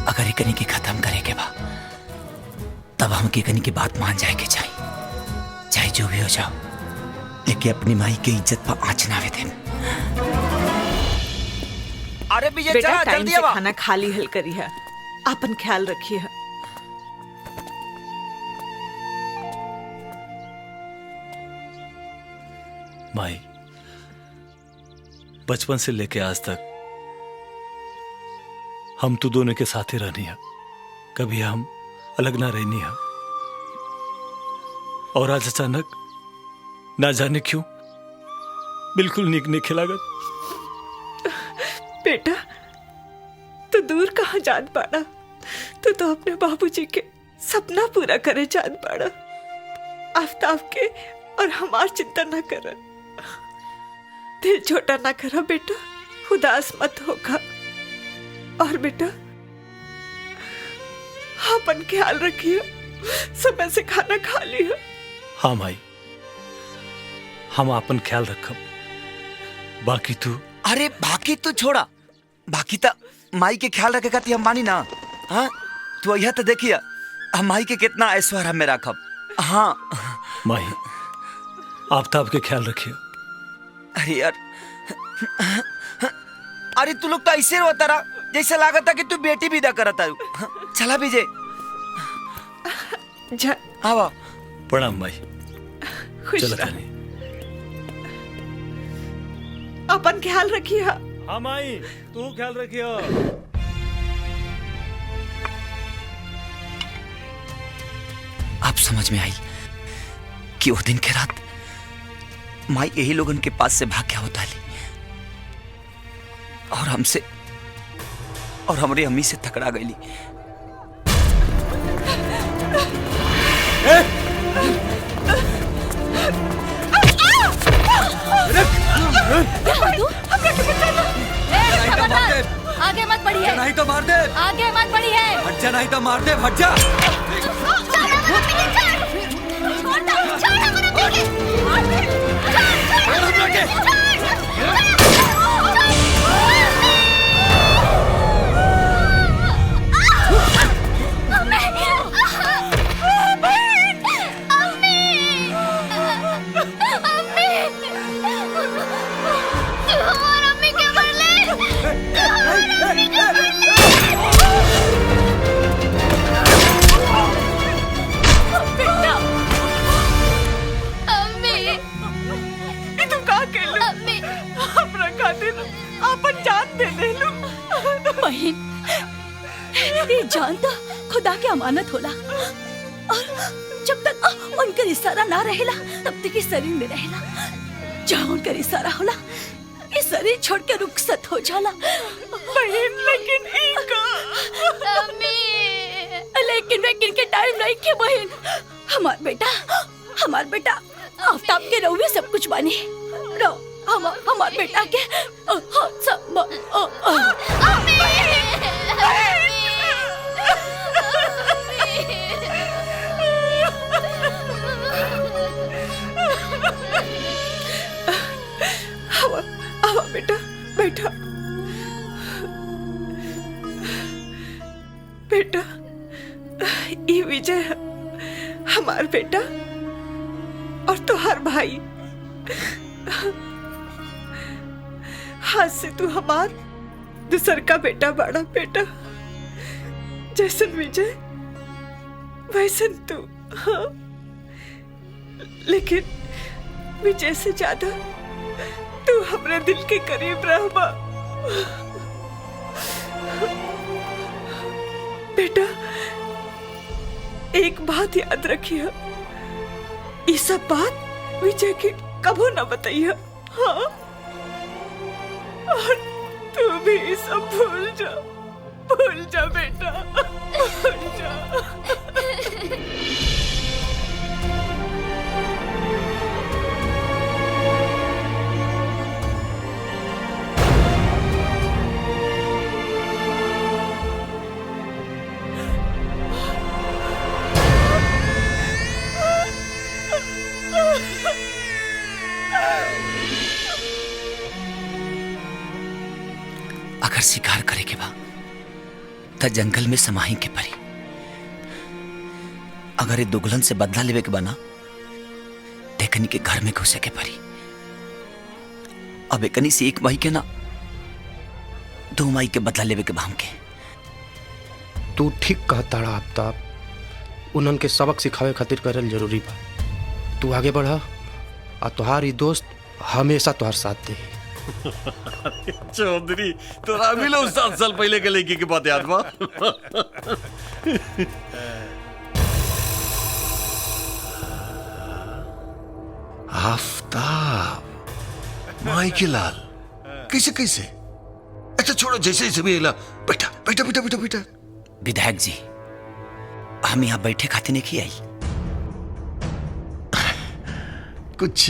Speaker 6: अगर एकनी के खत्म करे के बा तब हम एकनी की बात मान जाए के चाहिए, चाहे जो भी हो जाओ, लेकिन अपनी माई के इज्जत पर आँच ना आवे देन।
Speaker 13: अरे बेटा टाइम से खाना खा ली हल करी है, अपन ख्याल रखिए।
Speaker 12: माई बचपन से लेके आज तक हम तो दोनों के साथ ही रहनी है, कभी हम अलग ना रहनी है। और आज अचानक ना जाने क्यों बिल्कुल निक नहीं खिलागत।
Speaker 13: बेटा तू दूर कहाँ जान पाड़ा, तू तो अपने बाबूजी के सपना पूरा करे जान पाड़ा। आफ्ताब के और हमार चिंता ना कर, दिल छोटा ना करा बेटा, उदास मत होगा। और बेटा अपन ख्याल रखिए, समय से खाना खा लिया।
Speaker 12: हाँ माई हम अपन ख्याल रखब, बाकी तू।
Speaker 6: अरे बाकी तू छोड़ा, बाकी तो माई के ख्याल रखेगा ती हम मानी ना। हाँ तू यह तो देखिए हम माई के कितना ऐश्वर्य में रखब। हाँ
Speaker 12: माई आफ्ताब के ख्याल रखिए।
Speaker 6: अरे यार अरे तू लोग तो ऐसे रोता रहा जैसे लागत था कि तू बेटी विदा करता है। चला विजय आवा।
Speaker 12: प्रणाम माई।
Speaker 13: खुश रह, अपन ख्याल रखिए।
Speaker 12: हाँ माई तू ख्याल रखिए।
Speaker 6: अब समझ में आई कि वो दिन के रात माई यही लोगन के पास से भाग गया होता है और हमसे और हमारी अम्मी से टकरा गई।
Speaker 3: आगे मत बढ़िए,
Speaker 6: नहीं तो मार दे।
Speaker 3: आगे मत बढ़िए,
Speaker 6: हट जा, नहीं तो मार दे। हट जा।
Speaker 3: ये जान तो खुदा के अमानत होला और जब तक उनका इशारा ना रहेला तब तक इस शरीर में रहेला। जहाँ उनका इशारा होला इस शरीर छोड़ के रुखसत हो जाला।
Speaker 13: बहन लेकिन
Speaker 3: लेकिन के टाइम नहीं के बहन। हमार बेटा आफ्ताब के रहुए सब कुछ बानी। हमार बेटा के सब
Speaker 13: आवा बेटा बैठा। बेटा ये विजय हमार बेटा और तुहार भाई। हाथ से तू हमार दूसर का बेटा बड़ा बेटा। जैसन विजय वैसन तू। हाँ लेकिन विजय से ज्यादा तू अपने दिल के करीब रह बा। बेटा एक बात याद रखिए, ये सब बात विजय के कबो न बताइए। हाँ, और तू भी ये सब भूल जा बेटा, भूल जा।
Speaker 6: अगर शिकार करे के बा त जंगल में समाही के परी। अगर ये दुगलन से बदला लेवे के बना देखनी के घर में घुसे के परी। अब एकनी से एक माई के ना 2 माई के बदला लेवे के बा हमके।
Speaker 1: तू ठीक कहताड़ा आफ्ताब। उन्हन के सबक सिखावे खातिर करल जरूरी बा। तू आगे बढ़ा और तुहार ई दोस्त हमेशा तुहार साथ दे।
Speaker 8: चौधरी तोरा भी लो 7 साल पहले के लड़की की बात याद बा? आफ्ताब माई के लाल कैसे कैसे? अच्छा छोड़ो, जैसे जैसे भी हिला। बैठा बैठा बैठा बैठा बैठा।
Speaker 6: विधायक जी हम यहाँ बैठे खाते नहीं आई।
Speaker 8: कुछ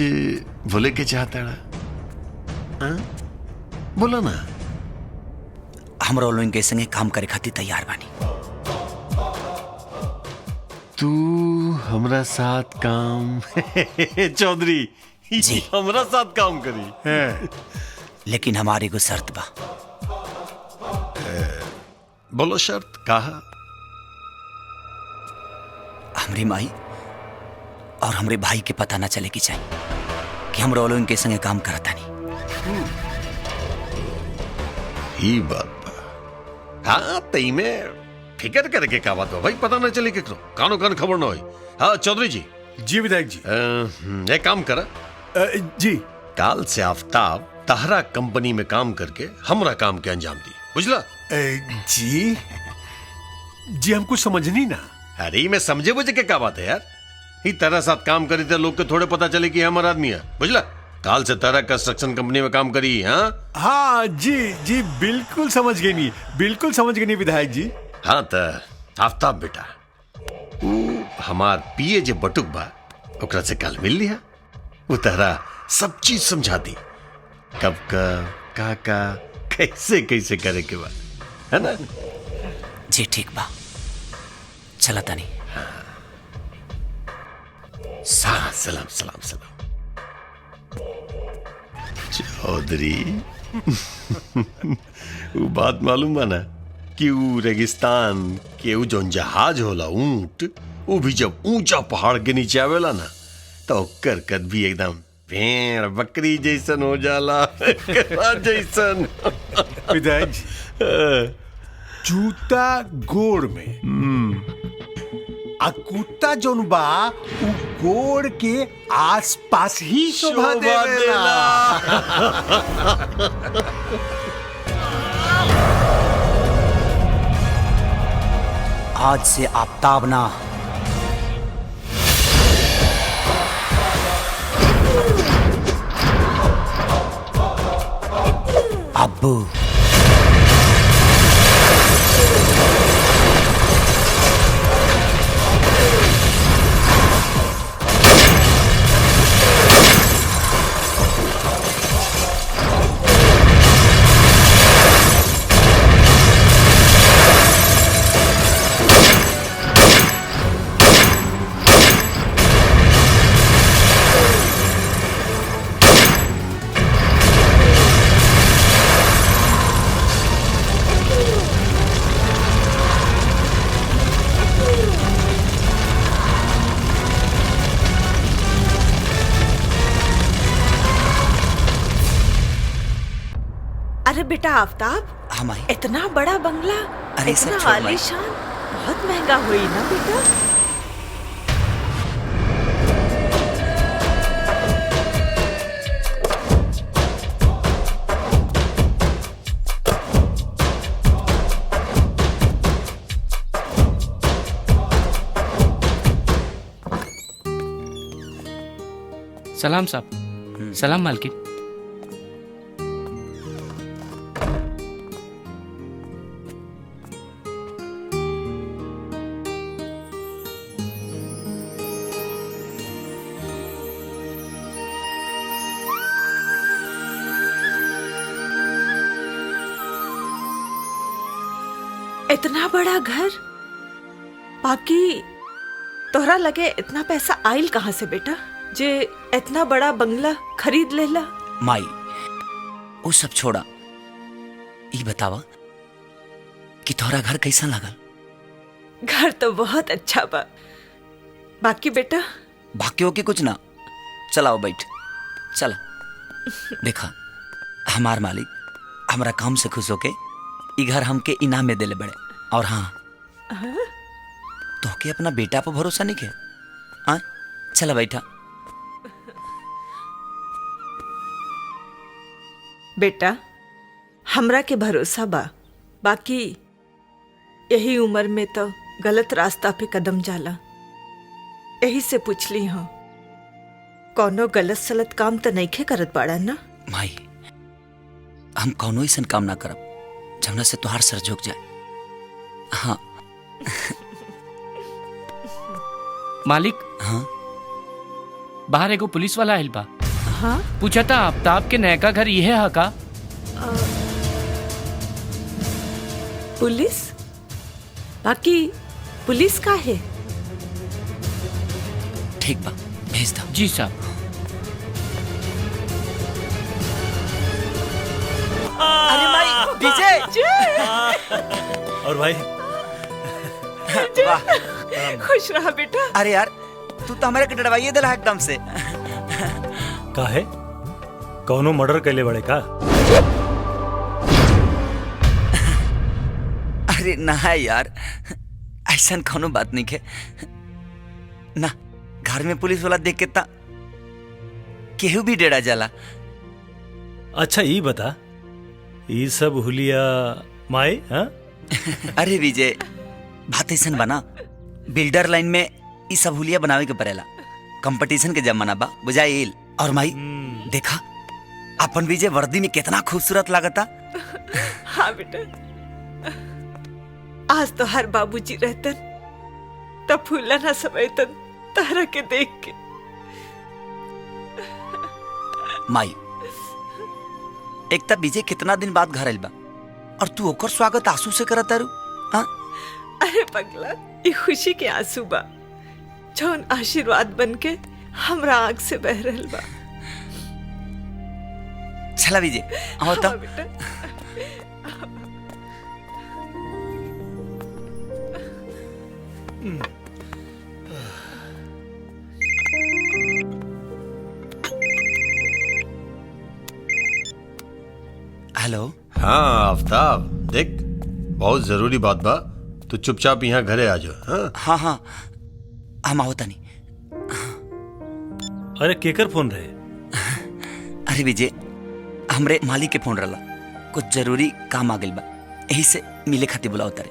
Speaker 8: बोले के चाहता है? बोला ना।
Speaker 6: हमरा लोगन के संगे काम करे खातिर तैयार बानी।
Speaker 8: तू हमरा साथ काम चौधरी
Speaker 6: जी
Speaker 8: हमरा साथ काम करी।
Speaker 6: लेकिन हमारी को शर्त बा।
Speaker 8: बोलो शर्त कहा।
Speaker 6: हमरी माई और हमरे भाई के पता ना चले की चाहिए कि हम लोगन के संगे काम करता नहीं।
Speaker 8: ही बात बा। हाँ तई में फिकर करके का बात बा भाई, पता ना चले केकरो कानो कान खबर ना होई। हाँ चौधरी जी।
Speaker 9: जी विधायक जी।
Speaker 8: एक काम करा
Speaker 9: जी।
Speaker 8: काल से आफ्ताब तहरा कंपनी में काम करके हमरा काम के अंजाम दी, बुझला?
Speaker 9: जी जी हम कुछ समझनी ना।
Speaker 8: अरे मैं समझे बुझे के क्या बात है यार। ही तरह साथ काम करी थे लोग के थोड़े पता चले कि हमारा आदमी है, बुझला? काल से तरह कंस्ट्रक्शन कंपनी में काम करी।
Speaker 9: हाँ जी जी बिल्कुल समझ गई नहीं, बिल्कुल समझ गई नहीं विधायक जी।
Speaker 8: हाँ तो आफ्ताब बेटा हमार पिए जे बटुक बा ओकरा से कल मिल लिया। वो तरह सब चीज समझा दी, कब का कैसे कैसे करे के बा, है ना?
Speaker 6: जी ठीक बा, चला तानी।
Speaker 8: सलाम सलाम सलाम सलाम। चौधरी वो बात मालूम बा ना कि वो रेगिस्तान के वो जो जहाज होला ऊंट, वो भी जब ऊंचा पहाड़ के नीचे आवेला ना तो करकत भी एकदम भेड़ बकरी जैसन हो जाला जैसन।
Speaker 9: विधायक जी जूता गोड़ में आ कुत्ता जोन बा उ गोड़ के आसपास ही शोभा देवेला।
Speaker 6: आज से आफ्ताब ना अब्बू।
Speaker 13: अरे बेटा आफ्ताब,
Speaker 6: हाँ माई।
Speaker 13: इतना बड़ा बंगला,
Speaker 6: अरे सब
Speaker 13: इतना
Speaker 6: छोड़ माई।
Speaker 13: आलीशान, बहुत महंगा हुई ना बेटा।
Speaker 2: सलाम साहब। सलाम मालकिन।
Speaker 13: इतना बड़ा घर, बाकी तोहरा लगे इतना पैसा आइल कहाँ से बेटा, जे इतना बड़ा बंगला खरीद लेला?
Speaker 6: माई वो सब छोड़ा, ये बतावा कि तोहरा घर कैसा लगल?
Speaker 13: घर तो बहुत अच्छा बा, बाकी बेटा
Speaker 6: बाकी हो के कुछ ना। चलाओ बैठ, चला। देखा हमार मालिक हमारा काम से खुश होके ई घर हमके इनाम में देले बड़े। और हाँ, तो के अपना बेटा पर भरोसा नहीं के? हाँ चला बैठा।
Speaker 13: बेटा हमरा के भरोसा बा, बाकी यही उम्र में तो गलत रास्ता पे कदम जाला, यही से पूछली हूँ कौनो गलत सलत काम तो नहीं खे करत बाड़ा ना?
Speaker 6: माई हम कौनो ऐसा काम ना करब जमना से तुहार सर झुक जाए। हाँ
Speaker 2: मालिक।
Speaker 6: हाँ
Speaker 2: बाहर एगो पुलिस वाला आइल बा।
Speaker 13: हाँ
Speaker 2: पूछा था आफ्ताब के नयका घर ये है का?
Speaker 13: पुलिस? बाकी पुलिस का है?
Speaker 6: ठीक बा, भेज दो।
Speaker 2: जी साहब।
Speaker 6: अरे माई विजय।
Speaker 12: और भाई
Speaker 6: वाह,
Speaker 13: खुश रहा बेटा।
Speaker 6: अरे यार तू तो हमारे के डरवाइए दिला एकदम से।
Speaker 12: काहे कौनो मर्डर कैले बड़े का?
Speaker 6: अरे ना यार, ऐसा कौनो बात नहीं है ना। घर में पुलिस वाला देख के ता केहू भी डेरा जाला।
Speaker 12: अच्छा ये बता, ये सब हुलिया माई? हाँ
Speaker 6: अरे विजय बात ऐसा बना, बिल्डर लाइन में ये सब हुलिया बनावे के पड़ेला, कंपटीशन के जमाना बा, बुझाइल। और माई देखा अपन विजय वर्दी में कितना खूबसूरत लागता।
Speaker 13: हाँ बेटा, आज तो हर बाबूजी रहतन तब फूला ना समझतन तारा के देख के।
Speaker 6: माई एक तब विजय कितना दिन बाद घर आइल बा और तू ओकर स्वागत आंसू से करत तारू। हाँ
Speaker 13: अरे पगला, ये खुशी के आंसू बा जौन आशीर्वाद बन के हमरा आंख से बह रहल बा।
Speaker 6: चला विजय आओ तो।
Speaker 13: हाँ बेटा।
Speaker 6: हेलो।
Speaker 8: हाँ आफ्ताब, देख बहुत जरूरी बात बा, तू चुपचाप यहाँ घरे आ जाओ। हाँ
Speaker 6: हाँ हाँ हम आओ तनी।
Speaker 12: अरे केकर फोन रहे?
Speaker 6: अरे विजय हमरे मालिक के फोन रहा, कुछ जरूरी काम आ गइल बा, यही से मिले खातिर बुलाओ तारे।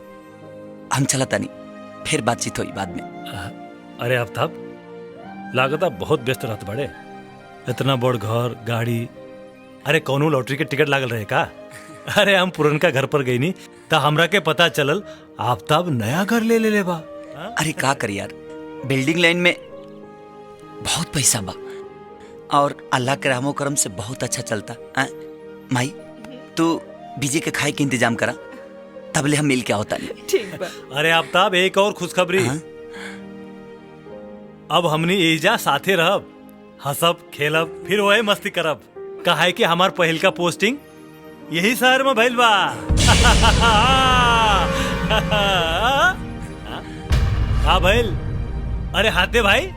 Speaker 6: हम चला तनी, फिर बातचीत हुई बाद में।
Speaker 12: अरे आफ्ताब लागता बहुत व्यस्त रहत बड़े, इतना बड़ घर गाड़ी। अरे कौनो लॉटरी के टिकट लागल रहे का? अरे हम पुरनका घर पर गई नी तो हमरा के पता चलल आफ्ताब नया घर ले बा।
Speaker 6: अरे का कर यार, बिल्डिंग लाइन में बहुत पैसा बा और अल्लाह के रहमो करम से बहुत अच्छा चलता। माई तू विजय के खाए के इंतजाम करा, तबले हम मिल के होता नहीं।
Speaker 13: ठीक बा।
Speaker 12: अरे आफ्ताब एक और खुशखबरी। अब हमनी एजा साथे रहब, हंसब खेलब, फिर वही मस्ती करब। काहे कि हमार पहिल का पोस्टिंग यही शहर में भइल बा। हाँ भइल। अरे हाथे भाई।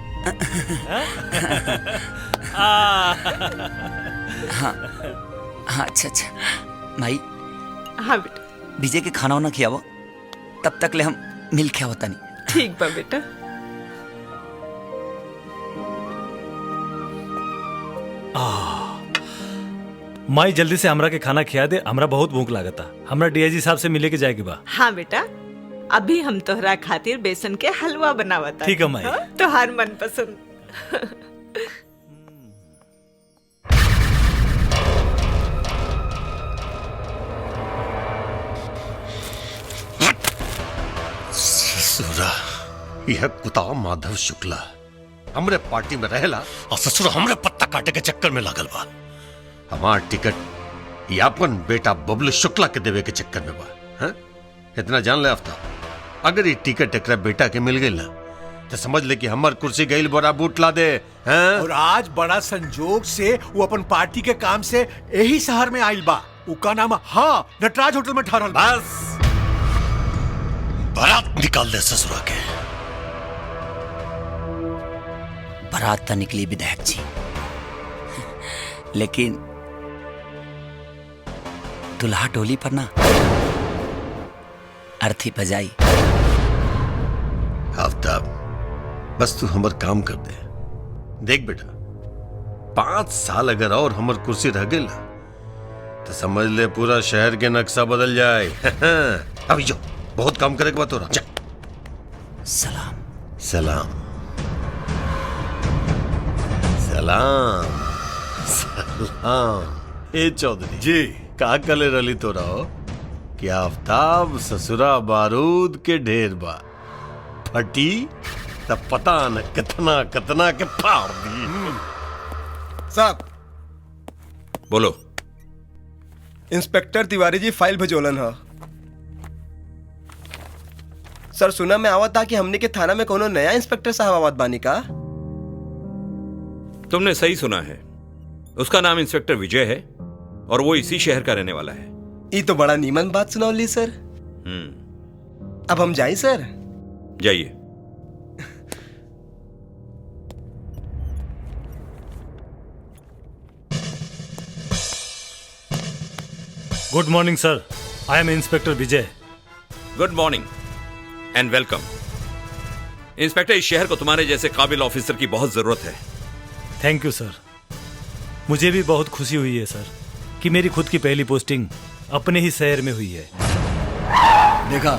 Speaker 6: हाँ हाँ अच्छा अच्छा माई।
Speaker 13: हाँ बेटा।
Speaker 6: विजय के खाना वाना खियावो, तब तक ले हम मिल के होता नहीं।
Speaker 13: ठीक बा बेटा।
Speaker 12: माई जल्दी से हमरा के खाना खिया दे, हमरा बहुत भूख लागता। हमरा डीआईजी साहब से मिले के जाए के बा।
Speaker 13: हाँ बेटा, अभी हम तोहरा खातिर बेसन के हलवा बनावता।
Speaker 12: ठीक है माई।
Speaker 13: तोहार मन पसंद।
Speaker 8: यह कुताव माधव शुक्ला हमरे पार्टी में रहेला और ससुर हमरे पत्ता काटे के चक्कर में लागल बा। हमार टिकट ये अपन बेटा बबलू शुक्ला के देवे के चक्कर में बा। हाँ? इतना जान ले आफ्ताब, अगर ये टिकट एकरा बेटा के मिल गई ना तो समझ ले कि हमार कुर्सी गई बड़ा बूट ला दे। हाँ?
Speaker 9: और आज बड़ा संजोग से वो अपन पार्टी के काम से यही शहर में आइल बा। उका नाम हाँ नटराज होटल में ठहरल।
Speaker 8: बस बारात निकाल दे ससुरा के।
Speaker 6: बारात तो निकली विधायक जी, लेकिन दुल्हा टोली पर ना अर्थी बजाई।
Speaker 8: आफ्ताब बस तू हमर काम कर दे। देख बेटा 5 साल अगर और हमर कुर्सी रह गई तो समझ ले पूरा शहर के नक्शा बदल जाए। अभी जो बहुत काम करे के बात हो रहा। जा।
Speaker 6: सलाम
Speaker 8: सलाम सलाम सलाम। ए चौधरी
Speaker 9: जी
Speaker 8: का कले रली तो रहो कि आफ्ताब ससुरा बारूद के ढेर बा, फटी तब पता न कितना कितना के फाड़ दी।
Speaker 5: साहब
Speaker 11: बोलो।
Speaker 5: इंस्पेक्टर तिवारी जी फाइल भेजोलन है। सर सुना में आवत था कि हमने के थाना में कोनो नया इंस्पेक्टर साहब आवत बानी का।
Speaker 11: तुमने सही सुना है, उसका नाम इंस्पेक्टर विजय है और वो इसी शहर का रहने वाला है।
Speaker 5: ये तो बड़ा नीमन बात सुनौली सर। अब हम जाए सर।
Speaker 11: जाइए।
Speaker 12: Good morning sir, I am inspector Vijay.
Speaker 11: Good morning and welcome. Inspector, इस शहर को तुम्हारे जैसे काबिल ऑफिसर की बहुत जरूरत है।
Speaker 12: थैंक यू सर। मुझे भी बहुत खुशी हुई है सर कि मेरी खुद की पहली पोस्टिंग अपने ही शहर में हुई है।
Speaker 14: देखा,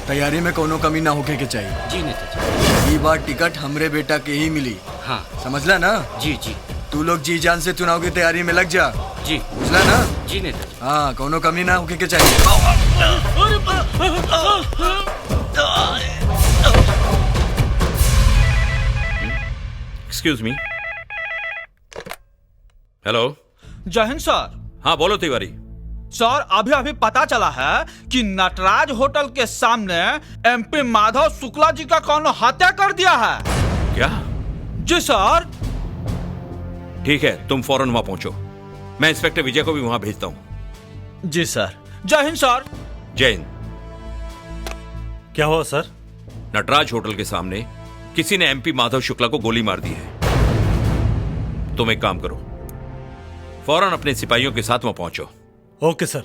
Speaker 14: तैयारी में कोनो कमी ना होके के चाहिए।
Speaker 15: जी नेता
Speaker 14: जी। बार टिकट हमरे बेटा के ही मिली।
Speaker 15: हाँ
Speaker 14: समझला ना?
Speaker 15: जी जी।
Speaker 14: तू लोग जी जान से चुनाव की तैयारी में लग जा।
Speaker 15: जी
Speaker 14: समझला ना?
Speaker 15: जी नेता।
Speaker 14: हाँ, कोनो कमी ना होके के चाहिए।
Speaker 11: Excuse me. हेलो।
Speaker 16: जय हिंद सर।
Speaker 11: हाँ बोलो तिवारी।
Speaker 16: सर अभी अभी पता चला है कि नटराज होटल के सामने एमपी माधव शुक्ला जी का कौन हत्या कर दिया है।
Speaker 11: क्या?
Speaker 16: जी सर।
Speaker 11: ठीक है, तुम फौरन वहां पहुंचो। मैं इंस्पेक्टर विजय को भी वहां भेजता हूं।
Speaker 16: जी सर। जय हिंद सर।
Speaker 11: जय हिंद।
Speaker 12: क्या हुआ सर?
Speaker 11: नटराज होटल के सामने किसी ने एमपी माधव शुक्ला को गोली मार दी है। तुम एक काम करो, फौरन अपने सिपाहियों के साथ वहां पहुंचो।
Speaker 12: ओके सर।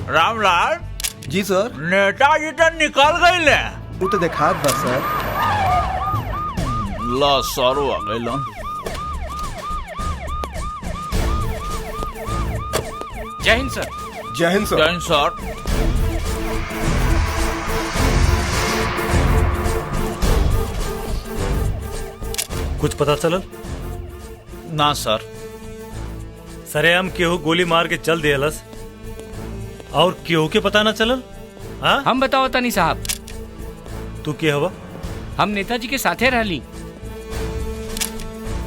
Speaker 16: रामलाल
Speaker 5: जी सर।
Speaker 16: नेताजी तो निकल गई ले।
Speaker 5: वो तो देखा बस सर।
Speaker 16: ला सारो आ गए लन।
Speaker 2: जय हिंद सर।
Speaker 5: जय हिंद सर।
Speaker 16: जय हिंद सर।
Speaker 12: कुछ पता चलल?
Speaker 16: ना सर।
Speaker 12: सरेआम केहू गोली मार के चल दियलस और केहू के पता ना चलल। हाँ?
Speaker 2: हम बताओ तनी साहब।
Speaker 12: तू के हवा?
Speaker 2: हम नेताजी के साथे रहली।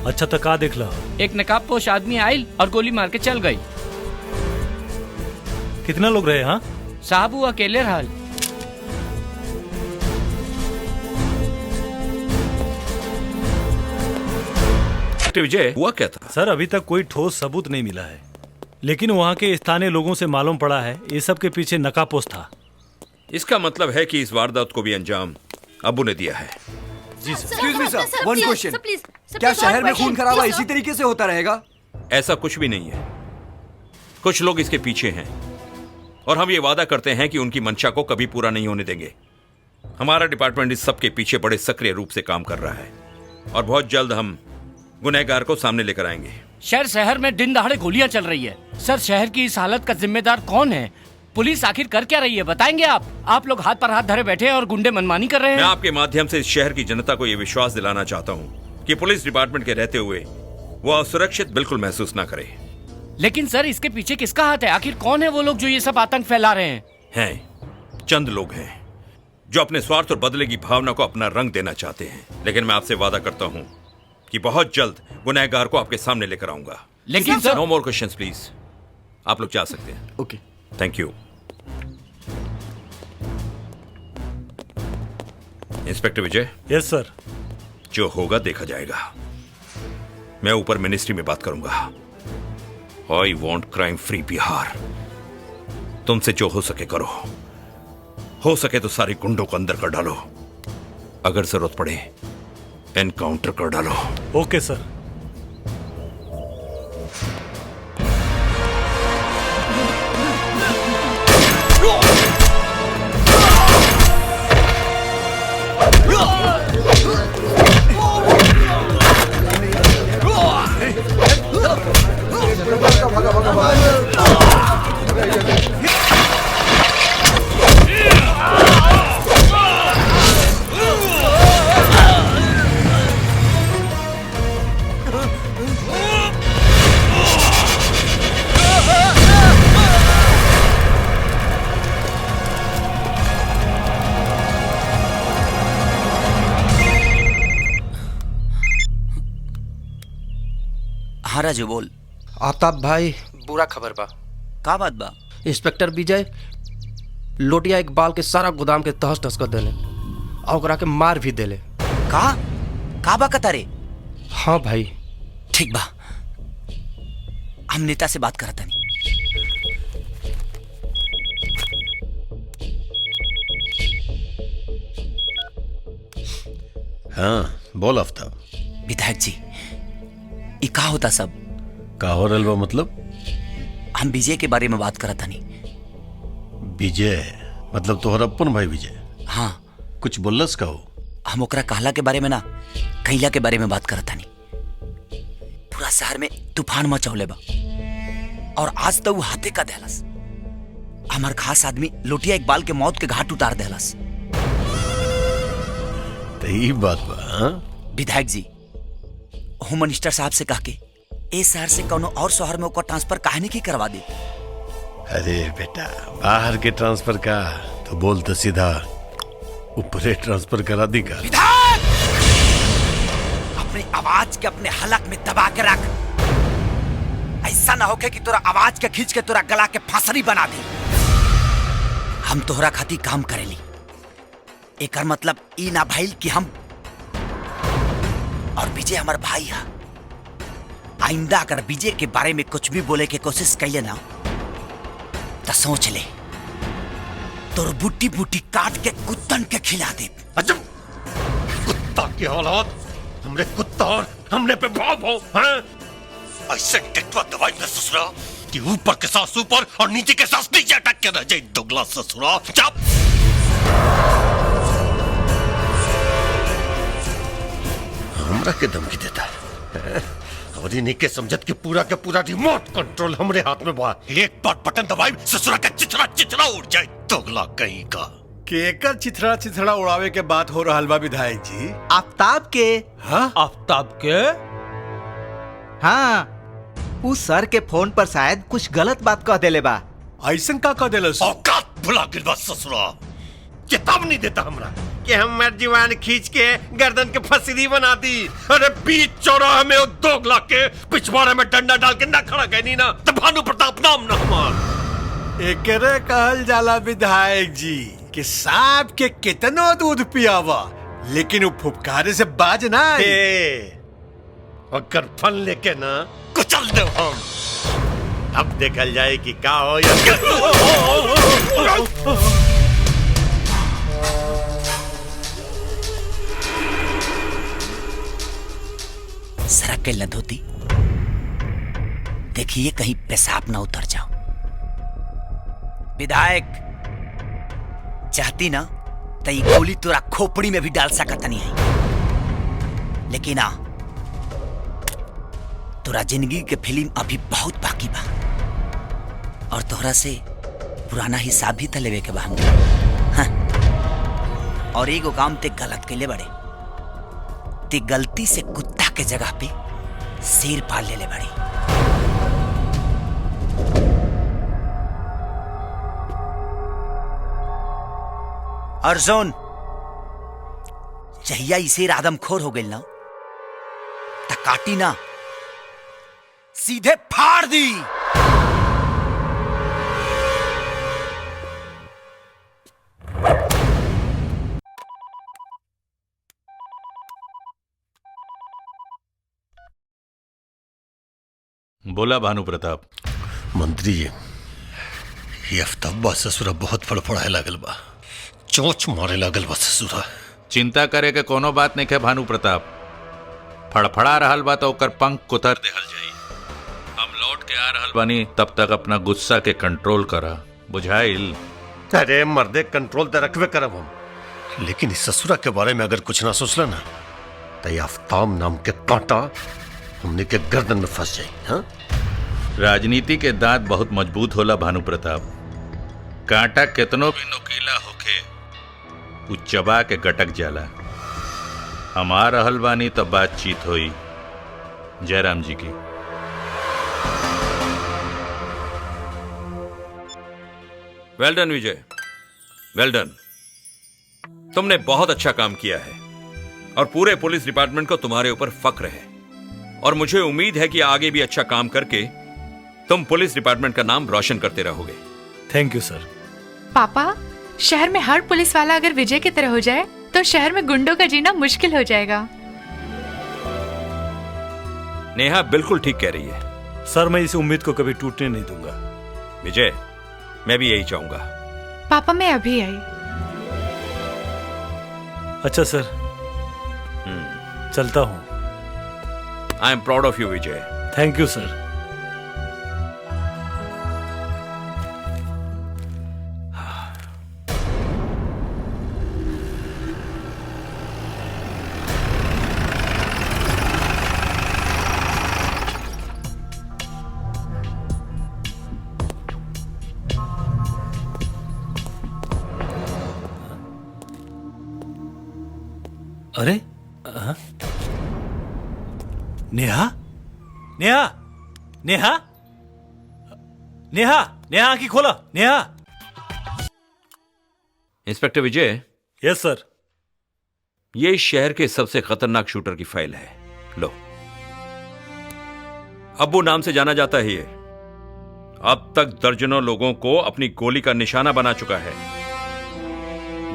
Speaker 12: अच्छा तो का देखला?
Speaker 2: एक नकाबपोश आदमी आयल और गोली मार के चल गई।
Speaker 12: कितना लोग रहे? हाँ
Speaker 2: साहब वो अकेले रहल।
Speaker 11: विजय हुआ क्या था?
Speaker 12: सर अभी तक कोई ठोस सबूत नहीं मिला है, लेकिन वहाँ के स्थानीय लोगों से मालूम पड़ा है ये सब के पीछे नकाबपोश था।
Speaker 11: इसका मतलब है कि इस वारदात को भी अंजाम अब्बू ने दिया है।
Speaker 12: जी सर।
Speaker 14: एक्सक्यूज मी सर, वन क्वेश्चन। क्या शहर में खून खराबा इसी तरीके से होता रहेगा?
Speaker 11: ऐसा कुछ भी नहीं है। कुछ लोग इसके पीछे हैं और हम ये वादा करते हैं कि उनकी मंशा को कभी पूरा नहीं होने देंगे। हमारा डिपार्टमेंट इस सब के पीछे बड़े सक्रिय रूप से काम कर रहा है और बहुत जल्द हम गुनहगार को सामने लेकर आएंगे।
Speaker 2: शहर में दिन दहाड़े गोलियां चल रही है। सर शहर की इस हालत का जिम्मेदार कौन है? पुलिस आखिर कर क्या रही है बताएंगे आप लोग हाथ पर हाथ धरे बैठे हैं और गुंडे मनमानी कर रहे हैं।
Speaker 15: मैं आपके माध्यम से इस शहर की जनता को यह विश्वास दिलाना चाहता हूँ कि पुलिस डिपार्टमेंट के रहते हुए वो असुरक्षित बिल्कुल महसूस ना करे।
Speaker 2: लेकिन सर इसके पीछे किसका हाथ है? आखिर कौन है वो लोग जो ये सब आतंक फैला रहे हैं?
Speaker 15: चंद लोग हैं जो अपने स्वार्थ और बदले की भावना को अपना रंग देना चाहते हैं, लेकिन मैं आपसे वादा करता हूँ कि बहुत जल्द गुनहगार को आपके सामने लेकर आऊंगा।
Speaker 2: लेकिन सर
Speaker 15: नो मोर क्वेश्चंस प्लीज। आप लोग जा सकते हैं।
Speaker 1: Okay,
Speaker 15: thank you. Inspector Vijay.
Speaker 12: Yes sir.
Speaker 15: जो होगा देखा जाएगा। मैं ऊपर मिनिस्ट्री में बात करूंगा। I want crime free Bihar. तुमसे जो हो सके करो, हो सके तो सारे गुंडों को अंदर कर डालो, अगर जरूरत पड़े एनकाउंटर कर डालो।
Speaker 12: ओके सर।
Speaker 6: हाँ राजू बोल।
Speaker 1: आफ्ताब भाई बुरा खबर बा।
Speaker 6: का बात बा?
Speaker 1: इंस्पेक्टर विजय लोटिया इकबाल के सारा गोदाम के तहस तहस कर देले और ओकरा के मार भी देले।
Speaker 6: का बा कतारे?
Speaker 1: हाँ भाई।
Speaker 6: ठीक बा, हम नेता से बात करत हनी।
Speaker 8: हाँ बोल आफ्ताब।
Speaker 6: विधायक जी ई का होता सब?
Speaker 8: का हो रहा मतलब?
Speaker 6: हम विजय के बारे में बात करत हनी।
Speaker 8: विजय मतलब तोहर अपन भाई विजय?
Speaker 6: हाँ।
Speaker 8: कुछ बोलस का हो?
Speaker 6: हम ओकरा कहला के बारे में ना, कैला के बारे में बात करत हनी। पूरा शहर में तूफान मचौले बा और आज तो वो हाथे का देहलस। हमार खास आदमी लोटिया इकबाल के मौत के घाट उतार देहलस।
Speaker 8: तो ये बात बा? हाँ?
Speaker 6: विधायक जी होम मिनिस्टर साहब से कह के इस शहर से कोनो और शहर में ओकर ट्रांसफर काहे नहीं करवा दे।
Speaker 8: अरे बेटा बाहर के ट्रांसफर का तो बोल तो सीधा ऊपरे ट्रांसफर करा दी का।
Speaker 6: विधायक अपनी आवाज के अपने हलक में दबा के रख। ऐसा ना होके कि तोरा आवाज के खींच के तोरा गला के फांसरी बना दे। हम तोहरा खातिर काम करेली, एकर मतलब ई ना भइल कि हम और विजय हमार भाई है। आइंदा अगर विजय के बारे में कुछ भी बोले की कोशिश कैले ना तो सोच ले तोर बूटी बूटी काट के कुत्तन के खिला दे।
Speaker 8: अजब कुत्ता की औलाद, हमरे कुत्ता और हमने पे भाव हो हैं? ऐसे टिकवा दवाई न ससुरा कि ऊपर के सांस ऊपर और नीचे के सांस नीचे अटक के रह जाए। दुगला ससुरा चुप। हमरा के धमकी देता है और इन्हीं के समझत के पूरा रिमोट कंट्रोल हमरे हाथ में बा। एक बार बटन दबाई ससुरा का चिथड़ा चिथड़ा उड़ जाए। दुगला कहीं का
Speaker 9: केकर चिथड़ा चिथड़ा उड़ावे के बात हो रहा बा विधायक जी?
Speaker 10: आफ्ताब के।
Speaker 9: हाँ
Speaker 16: आफ्ताब के?
Speaker 10: हाँ उस सर के फोन पर शायद कुछ गलत बात कह देले बा।
Speaker 9: ऐसन का कह देले?
Speaker 8: औकात भुला गिल बा ससुरा। चेतावनी देता हमरा कि हमर जीवान खींच के गर्दन के फसरी बना दी। अरे बीच चौराहे में दोगला के पिछवाड़े में डंडा डाल के ना खड़ा कहनी ना तो भानु प्रताप नाम ना हमार।
Speaker 9: एकरे कहल जाला विधायक जी कि सांप के कितनो दूध पियावा लेकिन वो फुफकारे से बाज ना आई।
Speaker 8: अगर फल लेके ना कुचल दे हम। अब देखल जाए कि का हो या
Speaker 6: सरक के लधोती देखिए कहीं पेशाब ना उतर जाओ। विधायक चाहती ना तो ये गोली तोरा खोपड़ी में भी डाल सकत नहीं है, लेकिन आ तोरा जिंदगी के फिल्म अभी बहुत बाकी बा और तोहरा से पुराना हिसाब भी तो लेवे के बा हमके। हाँ। और एगो काम ते गलत कैले बड़े, ते गलती से कुत्ता के जगह पे शेर पाल ले बड़े। अर्जुन, जहिया ई शेर आदमखोर हो गई ना, त काटी ना, सीधे फाड़ दी।
Speaker 11: बोला भानु प्रताप।
Speaker 8: मंत्री जी, ये अफ्ताबा ससुरा बहुत फड़फड़ाए लागल बा, चोंच मारे लागल बा ससुरा।
Speaker 11: चिंता करे के कोनो बात नहीं है भानु प्रताप। फड़फड़ा रहल बा तो ओकर पंख कुतर देहल जाई। हम लौट के आ रहल बानी, तब तक अपना गुस्सा के कंट्रोल करा, बुझाइल?
Speaker 8: अरे मर्दे, कंट्रोल तो रखबे करब हम, लेकिन इस ससुरा के बारे में अगर कुछ ना सोचला ना तो ये आफ्ताब नाम के कांटा हमने के गर्दन में फंस जाए। हाँ?
Speaker 11: राजनीति के दांत बहुत मजबूत होला भानु प्रताप। कांटा कितनो भी नुकीला होखे, उ चबा के गटक जाला। हम आ रहल बानी तो बातचीत होई। जयराम जी की।
Speaker 15: वेल डन विजय, वेल डन। तुमने बहुत अच्छा काम किया है और पूरे पुलिस डिपार्टमेंट को तुम्हारे ऊपर फक्र है, और मुझे उम्मीद है कि आगे भी अच्छा काम करके तुम पुलिस डिपार्टमेंट का नाम रोशन करते रहोगे।
Speaker 12: थैंक यू सर।
Speaker 17: पापा, शहर में हर पुलिस वाला अगर विजय की तरह हो जाए तो शहर में गुंडों का जीना मुश्किल हो जाएगा।
Speaker 15: नेहा बिल्कुल ठीक कह रही है।
Speaker 12: सर, मैं इस उम्मीद को कभी टूटने नहीं दूंगा।
Speaker 15: विजय, मैं भी यही चाहूंगा।
Speaker 17: पापा, मैं अभी आई।
Speaker 12: अच्छा सर, चलता हूँ।
Speaker 15: I am proud of you Vijay.
Speaker 12: Thank you sir. अरे नेहा, नेहा, नेहा, नेहा, नेहा आंखें खोला। Neha.
Speaker 15: Inspector Vijay.
Speaker 12: Yes sir.
Speaker 15: ये शहर के सबसे खतरनाक शूटर की फाइल है। लो, अब्बू नाम से जाना जाता है ये। अब तक दर्जनों लोगों को अपनी गोली का निशाना बना चुका है।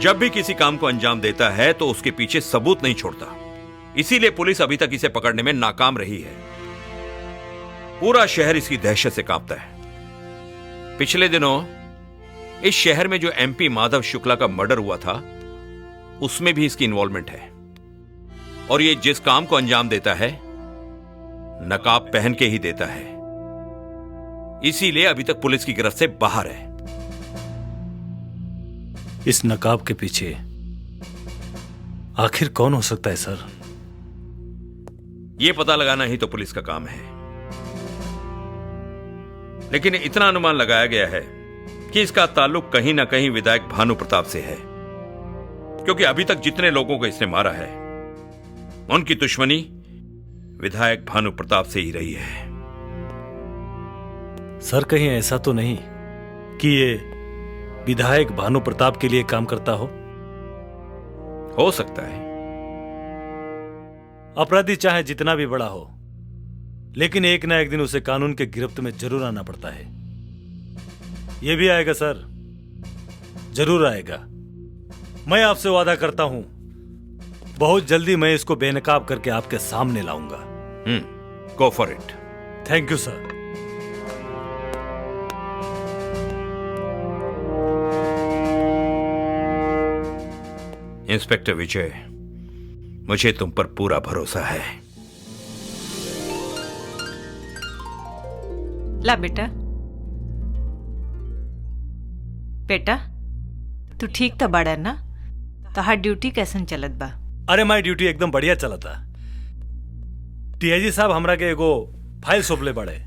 Speaker 15: जब भी किसी काम को अंजाम देता है तो उसके पीछे सबूत नहीं छोड़ता, इसीलिए पुलिस अभी तक इसे पकड़ने में नाकाम रही है। पूरा शहर इसकी दहशत से कांपता है। पिछले दिनों इस शहर में जो एमपी माधव शुक्ला का मर्डर हुआ था, उसमें भी इसकी इन्वॉल्वमेंट है, और ये जिस काम को अंजाम देता है नकाब पहन के ही देता है, इसीलिए अभी तक पुलिस की गिरफ्त से बाहर है।
Speaker 12: इस नकाब के पीछे आखिर कौन हो सकता है सर?
Speaker 15: यह पता लगाना ही तो पुलिस का काम है, लेकिन इतना अनुमान लगाया गया है कि इसका ताल्लुक कहीं ना कहीं विधायक भानु प्रताप से है, क्योंकि अभी तक जितने लोगों को इसने मारा है उनकी दुश्मनी विधायक भानु प्रताप से ही रही है।
Speaker 12: सर, कहीं ऐसा तो नहीं कि ये विधायक भानु प्रताप के लिए काम करता हो
Speaker 15: सकता है।
Speaker 12: अपराधी चाहे जितना भी बड़ा हो, लेकिन एक ना एक दिन उसे कानून के गिरफ्त में जरूर आना पड़ता है। यह भी आएगा सर, जरूर आएगा। मैं आपसे वादा करता हूं, बहुत जल्दी मैं इसको बेनकाब करके आपके सामने लाऊंगा।
Speaker 15: Go for it.
Speaker 12: Thank you sir.
Speaker 15: Inspector Vijay, मुझे तुम पर पूरा भरोसा है।
Speaker 13: ला बेटा, बेटा तू ठीक था बड़ा ना? तहार ड्यूटी कैसन चलत बा?
Speaker 12: अरे माई ड्यूटी एकदम बढ़िया चला था। टीआईजी साहब हमरा के एगो फाइल सौंपले बड़े,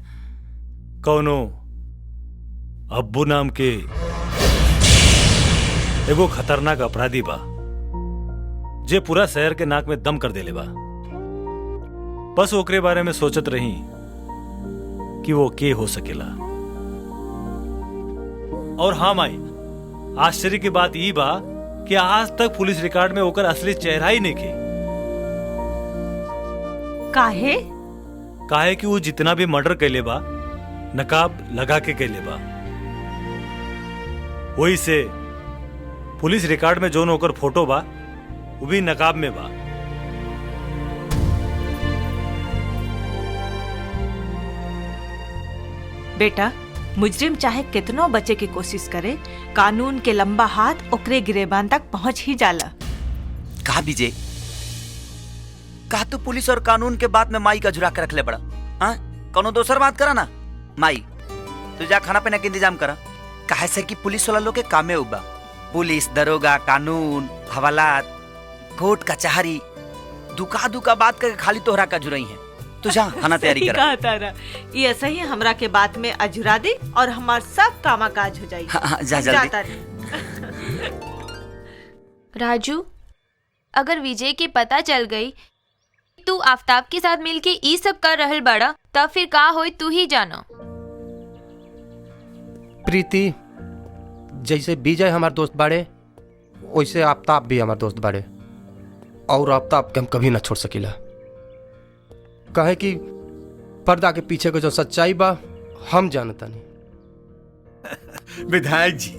Speaker 12: कौनो अब्बू नाम के एगो खतरनाक अपराधी बा जे पूरा शहर के नाक में दम कर देले बा। बस ओकरे बारे में सोचत रही कि वो के हो सकेला। और हाँ माई, आश्चर्य की बात ई बा कि आज तक पुलिस रिकॉर्ड में ओकर असली चेहरा ही नहीं खे।
Speaker 13: काहे?
Speaker 12: काहे कि वो जितना भी मर्डर कैले बा नकाब लगा के कैले बा। वही से पुलिस रिकॉर्ड में जोन ओकर फोटो बा वो भी नकाब में बा।
Speaker 13: बेटा, मुजरिम चाहे कितनो बचे की कोशिश करे, कानून के लंबा हाथ ओकरे गिरेबान तक पहुंच ही जाला।
Speaker 6: कहा विजय, कहा तू पुलिस और कानून के बात में माई का झुरा के रख ले बड़ा। हाँ, कोनो दोसर बात करा ना। माई तू जा खाना पीना के इंतजाम करा। काहे से कि पुलिस वाला लोग के कामे उबा, पुलिस, दरोगा, कानून, हवालात, कोर्ट कचहरी, दुका दुका बात करके खाली तोहरा का जुराई है। तू जा खाना तैयारी करा।
Speaker 13: कहा तारा, ये ऐसा ही हमरा के बात में अजुरा दे और हमार सब कामा काज हो जाई।
Speaker 6: हाँ, जा जल्दी।
Speaker 18: राजू, अगर विजय के पता चल गई तू आफ्ताब के साथ मिलके ई सब कर रहल बड़ा, तब फिर का होई तू ही जाना।
Speaker 1: प्रीति, जैसे विजय हमार दोस्त बाड़े वैसे आफ्ताब भी हमार दोस्त बाड़े, और आफ्ताब के हम कभी ना छोड़ सकीला। कहे कि पर्दा के पीछे को जो सच्चाई बा हम जानता नहीं।
Speaker 9: विधायक जी,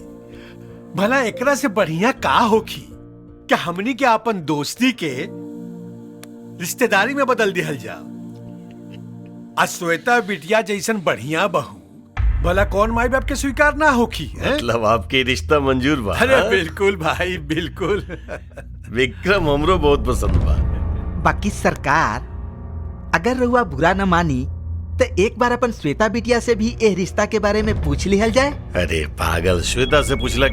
Speaker 9: भला एकरा से बढ़िया का होखी क्या हमनी के अपन दोस्ती के रिश्तेदारी में बदल दिहल जाओ। आज श्वेता बिटिया जैसन बढ़िया बहू भला कौन माई बाप के स्वीकार ना होखी है?
Speaker 8: मतलब आपके रिश्ता मंजूर बा?
Speaker 9: अरे बिल्कुल भाई, बिल्कुल।
Speaker 8: विक्रम हमरो बहुत पसंद बा।
Speaker 10: बाकी सरकार अगर रहुआ बुरा न मानी तो एक बार अपन श्वेता बिटिया से भी ए रिश्ता के बारे में पूछ लिहल जाए।
Speaker 8: अरे पागल, श्वेता से पूछला।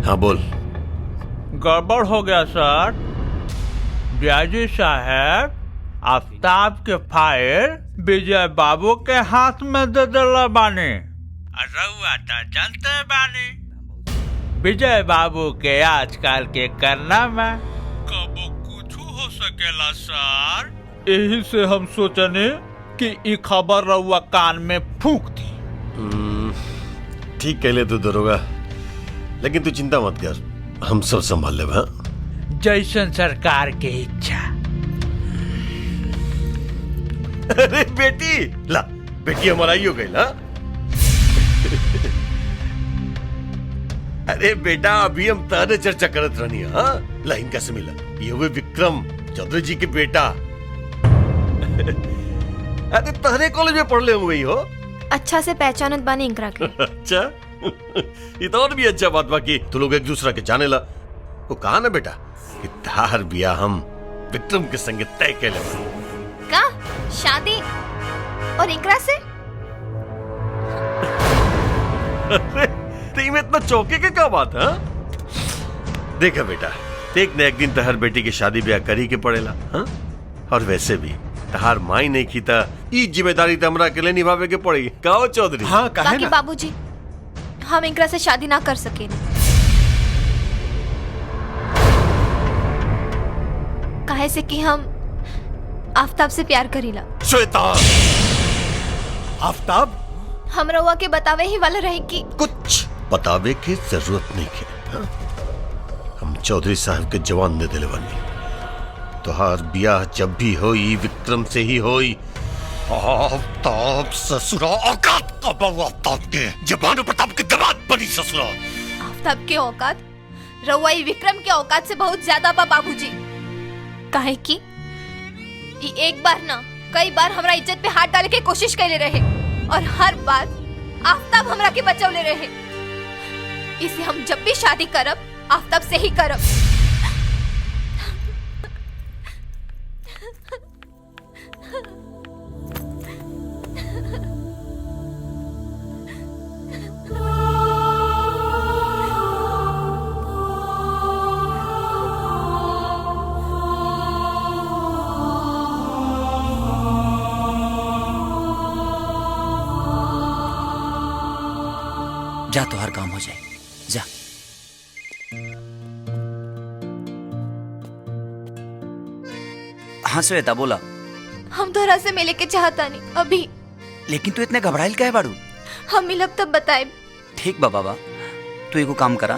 Speaker 8: हाँ बोल।
Speaker 16: गड़बड़ हो गया सर। जयाजी साहब आफ्ताब के फाइल विजय बाबू के हाथ में दे दिला बानी। रउआ तो जानते बानी विजय बाबू के आजकल के करना में कबो कुछ हो सकेला सर। यही से हम सोचने कि ई खबर रउआ कान में फूंक दी।
Speaker 8: ठीक कहले तू दरोगा, लेकिन तू चिंता मत कर, हम सब संभाल लेब। हाँ,
Speaker 16: जैसन सरकार के इच्छा।
Speaker 8: अरे बेटी, ला बेटी हमारा ही हो गई ना। अरे बेटा, अभी हम तारे चर्चा करत रहनी। हाँ, लाइन कैसे मिला? ये हुए विक्रम चौधरी जी के बेटा। अरे तारे कॉलेज में पढ़ले हुए हो।
Speaker 18: अच्छा से पहचानत बानी इनकरा के।
Speaker 8: अच्छा, ये तो और भी अच्छा बात बा कि तू लोग एक दूसरा के जाने ला। वो कहा ना बेटा कि तार बियाह हम विक्रम के संगे तय कैले बानी।
Speaker 18: का शादी और इनकरा से?
Speaker 8: अरे में इतना चौके के क्या बात है? देखा बेटा, एक न एक दिन तहर बेटी की शादी ब्याह करी के पड़ेला। हाँ? और वैसे भी तहार माई नहीं की था, ई जिम्मेदारी हमरा के लिए निभावे के पड़ेगी। कहो चौधरी।
Speaker 9: हाँ, कहे ना।
Speaker 18: बाबूजी, हम इनकरा से शादी ना कर सके। काहे से कि हम आफ्ताब से प्यार करीला।
Speaker 8: श्वेता,
Speaker 9: आफ्ताब
Speaker 18: हम रउआ के बतावे ही वाला रहे कि
Speaker 8: कुछ बतावे की जरूरत नहीं है। हम चौधरी साहब के जवान दे दिले बनी। तोहार ब्याह जब भी होई विक्रम से ही होई। आफ्ताब ससुरा औकात का बहु, आफ्ताब के जबान प्रताप के दमाद बनी ससुरा।
Speaker 18: आफ्ताब के औकात रउआ विक्रम के औकात से बहुत ज्यादा बा बाबूजी। काहे कि एक बार ना कई बार हमरा इज्जत पे हाथ डाले के कोशिश कैले रहे और हर बार आफ्ताब हमरा के बचौले रहे। इसे हम जब भी शादी करब आफ्ताब से ही करब।
Speaker 6: जा तो हर काम हो जाए, जा। हाँ श्वेता बोला।
Speaker 18: हम तोहरा से मिले के चाहता नहीं अभी।
Speaker 6: लेकिन तू इतने घबराइल काहे बाड़ू?
Speaker 18: हम मिलब तब बताए।
Speaker 6: ठीक बा बाबा, तू एगो काम करा,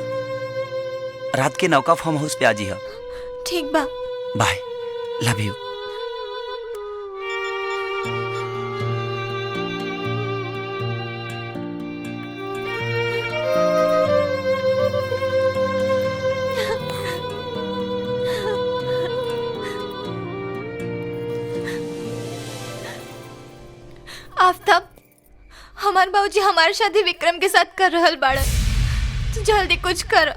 Speaker 6: रात के नौका फार्म हाउस पे आ जी।
Speaker 18: ठीक बा,
Speaker 6: बाय, लव यू।
Speaker 18: आफ्ताब, हमार बाबूजी हमारी शादी विक्रम के साथ कर रहल बाड़न। तू जल्दी कुछ कर,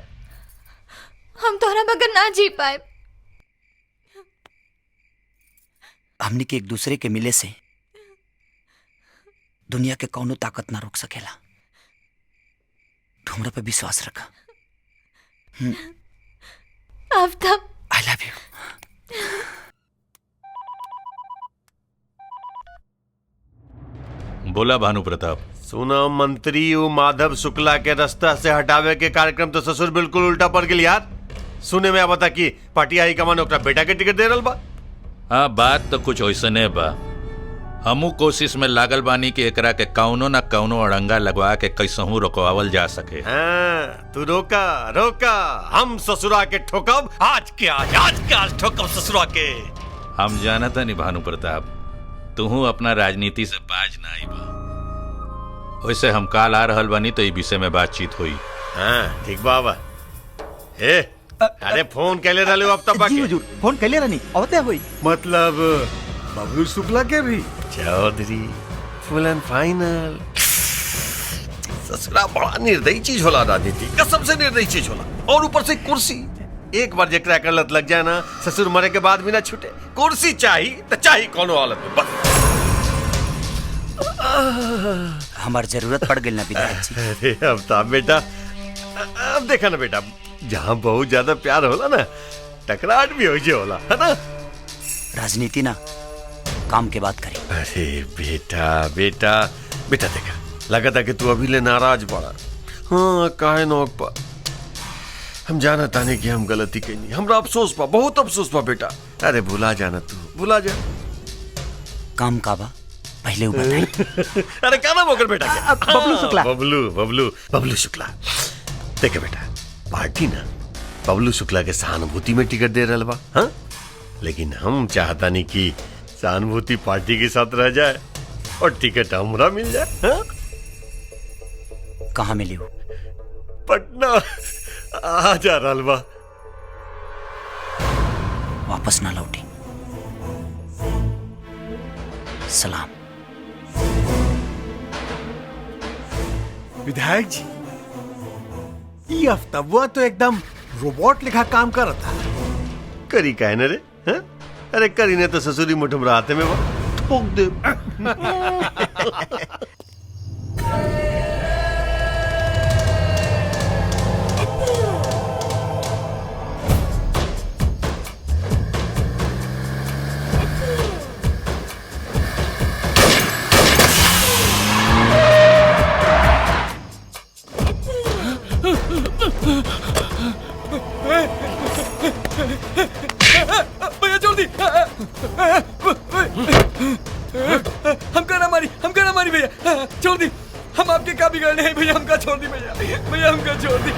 Speaker 18: हम तोहरा बगैर ना जी पाए।
Speaker 6: हमनी के एक दूसरे के मिले से दुनिया के कौनो ताकत ना रोक सकेला। तू हमरा पे विश्वास रखा।
Speaker 18: आफ्ताब,
Speaker 6: आई लव यू।
Speaker 11: बोला भानु प्रताप।
Speaker 8: सुना मंत्री वो माधव शुक्ला के रास्ता से हटावे के कार्यक्रम तो ससुर बिल्कुल उल्टा पड़ गई यार। सुने में बता कि पार्टी हाई कमान ओकरा बेटा के टिकट दे रहल बा।
Speaker 11: हाँ बात तो कुछ वैसने बा। हमू कोशिश में लागल बानी कि एकरा के कौनो न कौनो अड़ंगा लगवा के कैसहू रोकवावल जा सके।
Speaker 8: हाँ, तू रोका रोका, हम ससुरा के ठोकब आज के आज ठोकब ससुरा के।
Speaker 11: हम जानता नहीं भानु प्रताप, तू अपना राजनीति से बाज ना आई बा। वैसे हम काल आ रहल बानी तो ई विषय में बातचीत हुई।
Speaker 8: हाँ ठीक बाबा। हे अरे फोन कैले रहले अब तक
Speaker 10: जी हुजूर, फोन कैले रहनी आवते हुई।
Speaker 8: मतलब बबलू शुक्ला के भी चौधरी फुल एंड फाइनल। ससुरा बड़ा निर्दयी चीज होला, राजनीति कसम से निर्दयी चीज होला। और ऊपर से कुर्सी, एक बार जेकरा कर लत लग जाए ना, ससुर मरे के बाद भी ना छूटे। कुर्सी चाहिए तो चाहिए कोनो हालत में बस।
Speaker 6: हमार जरूरत पड़ गई ना विधायक जी।
Speaker 8: अरे अब तो बेटा, अब देखा ना बेटा, जहाँ बहुत ज्यादा प्यार होला ना, टकराहट भी हो जे होला, है ना।
Speaker 6: राजनीति ना काम के बात करी।
Speaker 8: अरे बेटा बेटा बेटा देखा, लगा था कि तू अभी ले नाराज पड़ा। हाँ काहे नौक पा, हम जाना ताने कि हम गलती कही, हमरा अफसोस पा, बहुत अफसोस पा बेटा। अरे भुला जाना, तू भुला जा।
Speaker 6: काम का बा पहले वो बताई।
Speaker 8: अरे क्या नाम होकर बेटा क्या?
Speaker 10: बबलू शुक्ला।
Speaker 8: बबलू शुक्ला। देखे बेटा, पार्टी ना बबलू शुक्ला के सहानुभूति में टिकट दे रहा बा। हाँ, लेकिन हम चाहता नहीं कि सहानुभूति पार्टी के साथ रह जाए और टिकट हमरा मिल जाए। हाँ?
Speaker 6: कहाँ मिली हो?
Speaker 8: पटना आ जा रहा बा।
Speaker 6: वापस ना लौटी। सलाम।
Speaker 9: विधायक जी, ये अफ्ताबुआ तो एकदम रोबोट लिखा काम कर रहा था।
Speaker 8: करी काहे न रे? हाँ? अरे करी ने तो ससुरी मुठम राते में ठोक दे।
Speaker 14: भैया जल्दी, हमका ना मारी भैया, छोड़ दी। हम आपके क्या बिगड़ने हैं भैया, हमका छोड़ दी भैया, भैया हमका छोड़ दी।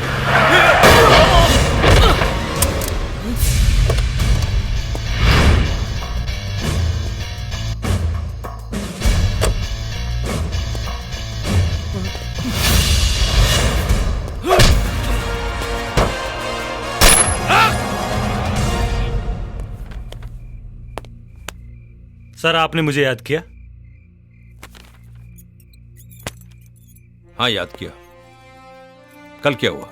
Speaker 12: सर आपने मुझे याद किया?
Speaker 15: हाँ याद किया। कल क्या हुआ?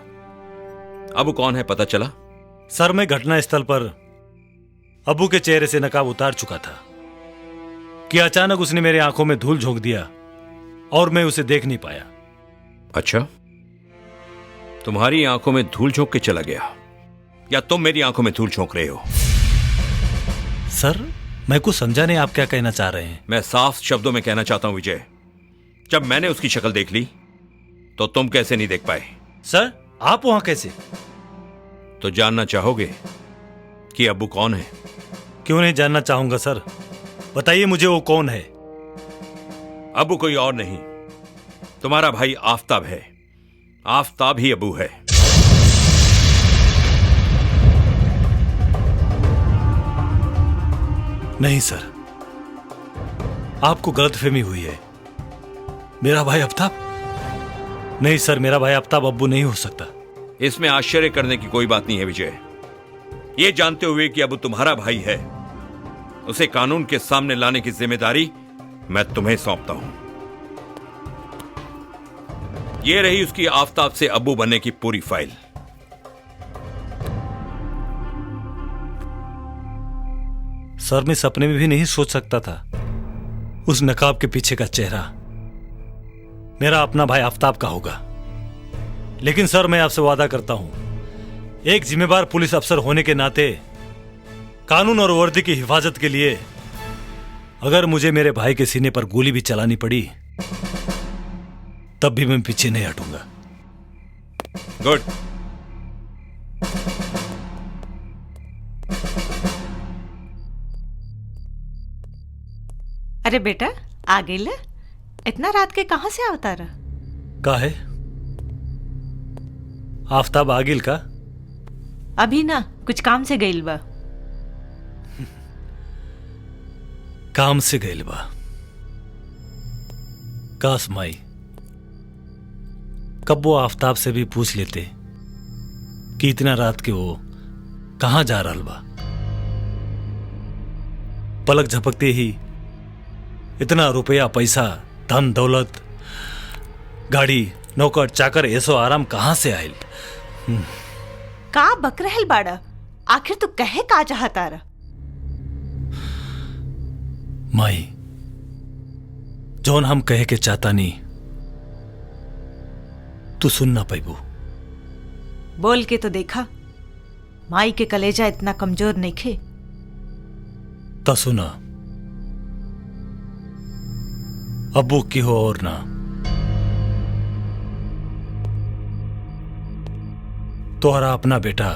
Speaker 15: अबू कौन है पता चला?
Speaker 12: सर मैं घटनास्थल पर अबू के चेहरे से नकाब उतार चुका था कि अचानक उसने मेरी आंखों में धूल झोंक दिया और मैं उसे देख नहीं पाया।
Speaker 15: अच्छा, तुम्हारी आंखों में धूल झोंक के चला गया या तुम मेरी आंखों में धूल झोंक रहे हो?
Speaker 12: सर मैं कुछ समझा नहीं, आप क्या कहना चाह रहे हैं?
Speaker 15: मैं साफ शब्दों में कहना चाहता हूं विजय, जब मैंने उसकी शक्ल देख ली तो तुम कैसे नहीं देख पाए?
Speaker 12: सर आप वहां कैसे?
Speaker 15: तो जानना चाहोगे कि अब्बू कौन है?
Speaker 12: क्यों नहीं जानना चाहूंगा सर, बताइए मुझे वो कौन है।
Speaker 15: अब्बू कोई और नहीं, तुम्हारा भाई आफताब है। आफताब ही अब्बू है।
Speaker 12: नहीं सर, आपको गलतफहमी हुई है। मेरा भाई आफताब? नहीं सर, मेरा भाई आफताब अब्बू नहीं हो सकता।
Speaker 15: इसमें आश्चर्य करने की कोई बात नहीं है विजय। ये जानते हुए कि अब्बू तुम्हारा भाई है, उसे कानून के सामने लाने की जिम्मेदारी मैं तुम्हें सौंपता हूं। ये रही उसकी आफताब से अब्बू बनने की पूरी फाइल।
Speaker 12: सर मैं सपने में भी नहीं सोच सकता था उस नकाब के पीछे का चेहरा मेरा अपना भाई आफताब का होगा। लेकिन सर मैं आपसे वादा करता हूं, एक जिम्मेदार पुलिस अफसर होने के नाते कानून और वर्दी की हिफाजत के लिए अगर मुझे मेरे भाई के सीने पर गोली भी चलानी पड़ी तब भी मैं पीछे नहीं हटूंगा।
Speaker 15: गुड।
Speaker 13: अरे बेटा आ गई ले? इतना रात के कहां से आवता रहा?
Speaker 12: का है आफताब आगिल का?
Speaker 13: अभी ना कुछ काम से गइल बा।
Speaker 12: काम से गइल बा? काश माई कब वो आफताब से भी पूछ लेते कि इतना रात के वो कहां जा रहा बा। पलक झपकते ही इतना रुपया पैसा धन दौलत गाड़ी नौकर चाकर ऐसो आराम कहां से आयल?
Speaker 13: का बक रहल बाड़ा? आखिर तू कहे का चाहता रहा?
Speaker 12: माई जौन हम कहे के चाहता नहीं तू सुनना पैबू।
Speaker 13: बोल के तो देखा, माई के कलेजा इतना कमजोर नहीं खे।
Speaker 12: तो सुना, अब्बू की हो और ना, तोहरा अपना बेटा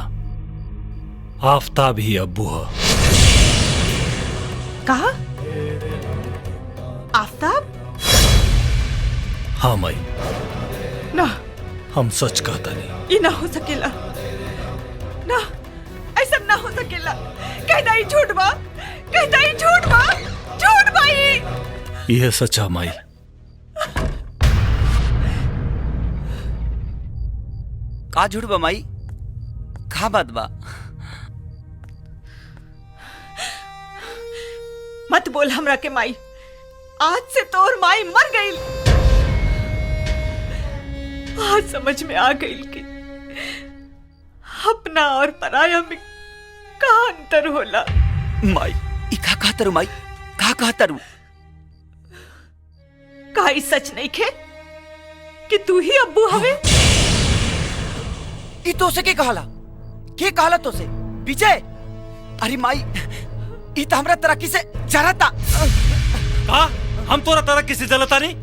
Speaker 12: आफताब ही अब्बू है।
Speaker 13: कहा? आफताब?
Speaker 12: हाँ माई,
Speaker 13: ना
Speaker 12: हम सच कहता नहीं।
Speaker 13: ये ना हो सकेला, ना ऐसा ना हो सकेला। कहता ही झूठ बा, कहता ही झूठ बा, झूठ बा ही।
Speaker 12: यह सच्चा माई।
Speaker 6: का झूठ बा माई? का बात बा?
Speaker 13: मत बोल हमरा के माई। आज से तोर माई मर गई। आज समझ में आ गई कि अपना और पराया में का अंतर होला।
Speaker 6: माई ई का कहतरू माई? का कहतरू?
Speaker 13: का ई सच नहीं खे कि तू ही अब्बू हवे?
Speaker 6: ई तो से के कहला? के कहला तो से? विजय, अरे माई ई तो हमरा तरक्की से जरता।
Speaker 12: का हम तोरा तरक्की से जलता नहीं?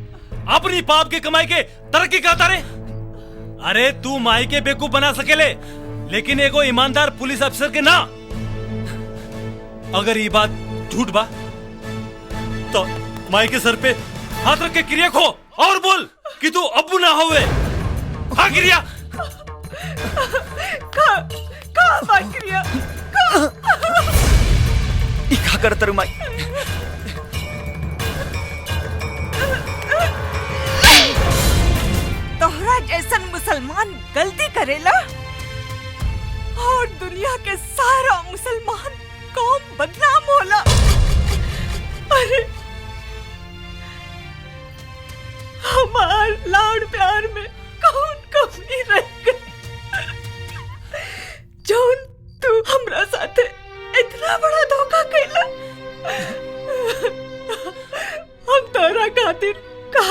Speaker 12: अपनी पाप के कमाई के तरक्की करता रे? अरे तू माई के बेवकूफ बना सकेले, लेकिन एगो ईमानदार पुलिस अफसर के ना। अगर ये बात झूठ बा तो माई के सर पे हाथ रख के क्रिया खो और बोल कि तू अब्बू ना होवे। हाँ क्रिया
Speaker 13: का बात क्रिया
Speaker 6: ई का करतरू माई?
Speaker 13: तोहरा जैसन मुसलमान गलती करेला और दुनिया के सारा मुसलमान कौम बदनाम होला। अरे हमार लाड़ प्यार में कौन कमी रह गई जौन तू हमरा साथे इतना बड़ा धोखा कैला। हम तोरा खातिर का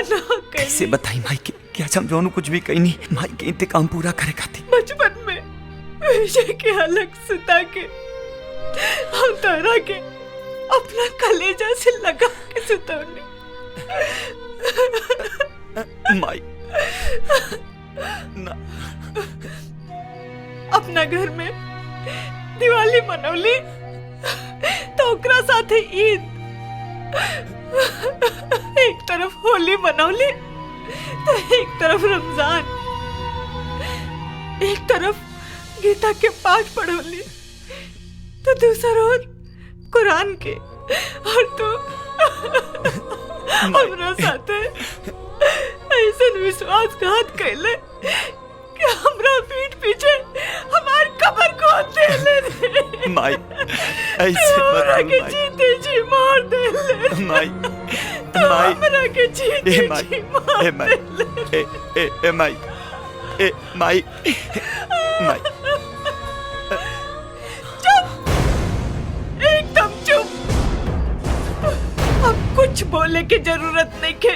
Speaker 13: ना
Speaker 6: कैसे बताई माई के क्या हम जोनू कुछ भी कही नहीं। माई के इंतकाम पूरा करे खातिर
Speaker 13: बचपन में विजय के अलग सुता के हम तोरा के अपना कलेजा से लगा के सुतौनी।
Speaker 6: माई
Speaker 13: मनौली तो ओकरा साथे ईद, एक तरफ होली मनौली तो एक तरफ रमजान, एक तरफ गीता के पाठ पढ़ौली तो दूसरा रोज कुरान के, और तू हमरा साथे ऐसा विश्वासघात कैले कि हमरा पीठ पीछे हमार कब्र खोद देले।
Speaker 6: माई ऐसे
Speaker 13: हमरा
Speaker 6: मत
Speaker 13: के
Speaker 6: माई।
Speaker 13: जीते जी मार देले।
Speaker 6: माई
Speaker 13: माई हमरा के जीते
Speaker 6: ए माई
Speaker 13: जी मार
Speaker 6: ए माई ए माई ए माई माई
Speaker 13: चुप, एकदम चुप। अब कुछ बोले की जरूरत नहीं के।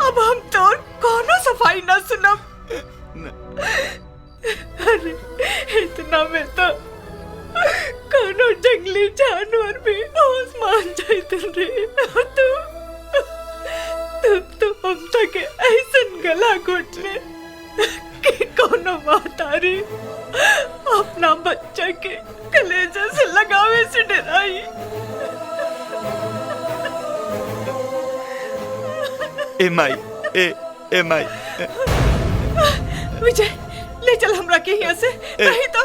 Speaker 13: अब हम तो कोनो सफाई ना सुनब। अरे इतना में तो कोनो जंगली जानवर भी होश मान जाते रे। तू हम तक ऐसन गला घोट ले कि कोनो महतारी अपना बच्चा के कलेजे से लगावे से डराई।
Speaker 6: ए माई ए माई
Speaker 13: विजय ले चल हमरा के यहाँ से, नहीं तो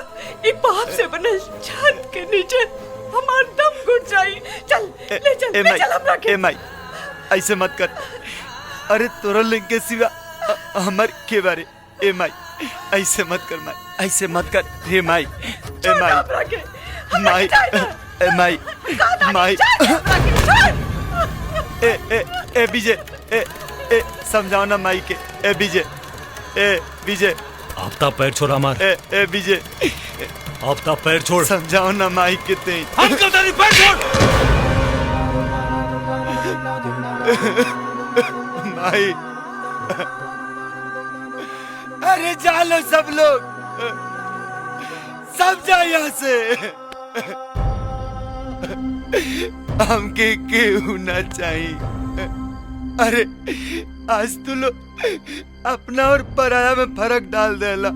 Speaker 13: एक पाप से बनल छत के नीचे हमार दम घुट जाई। चल ले चल
Speaker 6: ए
Speaker 13: ले
Speaker 6: माई
Speaker 13: चल हमरा के।
Speaker 6: ए माई ऐसे मत कर। अरे तोरा लिंग के सिवा हमर के बारे ए माई ऐसे मत कर माई, ऐसे मत कर हे माई ए माई माई ए माई माई ए विजय ए समझाओ ना माई के। ए विजय विजय
Speaker 12: आफ्ताब पैर छोड़ हमार।
Speaker 6: ए विजय
Speaker 12: आफ्ताब पैर छोड़।
Speaker 6: समझाओ ना माई के ते
Speaker 12: अंकल तेरी पैर छोड़।
Speaker 6: माई अरे जालो सब लोग, सब जाओ यहाँ से। हमके केहू ना चाहिए। अरे आज तू लोग अपना और पराया में फर्क डाल देला।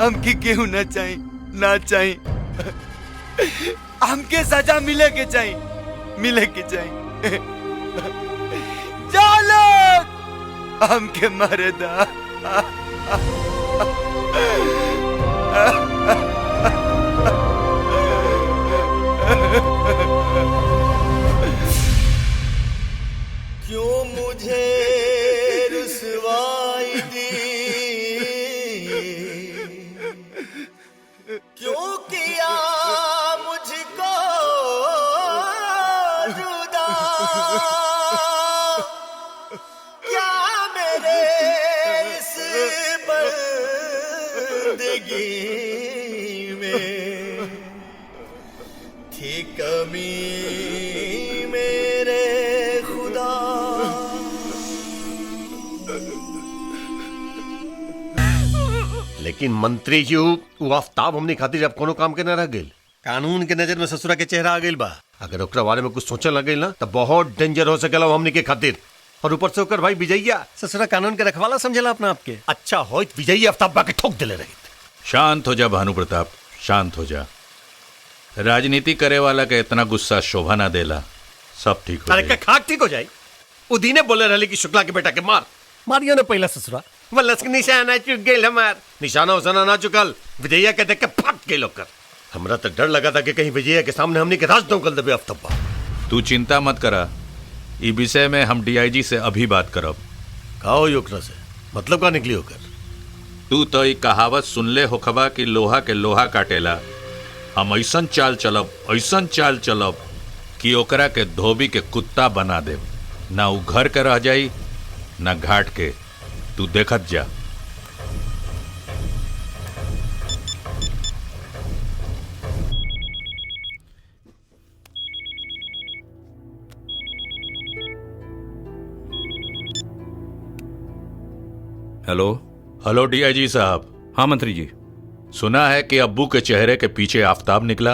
Speaker 6: हमके केहू ना चाहिए, ना चाहिए। हमके सजा मिले के चाहिए, मिले के चाहिए। चलो हमके मारे दा।
Speaker 19: क्यों मुझे रुसवाई दी, क्यों किया मुझको जुदा, क्या मेरे इस बंदगी में थी कमी मेरे खुदा।
Speaker 8: लेकिन मंत्री जी वो आफ्ताब हमने खातिर अब कोनो काम के न रह गइल। कानून के नजर में ससुरा के चेहरा आ गइल बा। अगर ओकरा बारे में कुछ सोचने लग गइल ना तो बहुत डेंजर हो सकेला हमने के खातिर। और ऊपर से ओकर भाई विजयया ससुरा कानून के रखवाला समझेला अपना आपके। अच्छा हो विजयया आफ्ताब बा के ठोक देले रही।
Speaker 11: शांत हो जा भानु प्रताप, शांत हो जा। राजनीति करे वाला के इतना गुस्सा शोभा ना देला, सब ठीक हो
Speaker 8: अरे
Speaker 11: जाएगा।
Speaker 8: का खाक ठीक हो जाए। उदीने बोले रहले कि शुक्ला के बेटा के मारियो ने पहला ससुरा वल्लस के निशाना चुक गइल हमार। निशाना उसाना ना चुकल, विजयया के देख के फट गइल ओकर। हमरा तो डर लगा था कि कहीं विजयया के सामने हमने के राज दौकल देबे आफ्ताब।
Speaker 11: तू चिंता मत करा, ई विषय में हम डीआईजी से अभी बात करब।
Speaker 8: का होई ओकरा से, मतलब का निकली ओकर?
Speaker 11: तू तो ई कहावत सुनले होखबा कि लोहा के लोहा काटेला। हम ऐसन चाल चलब कि ओकरा के धोबी के कुत्ता बना देब। ना उ घर के रह जाई ना घाट के, तू देखत जा।
Speaker 15: हेलो
Speaker 11: हेलो डीआईजी साहब।
Speaker 15: हाँ मंत्री जी।
Speaker 11: सुना है कि अब्बू के चेहरे के पीछे आफ्ताब निकला।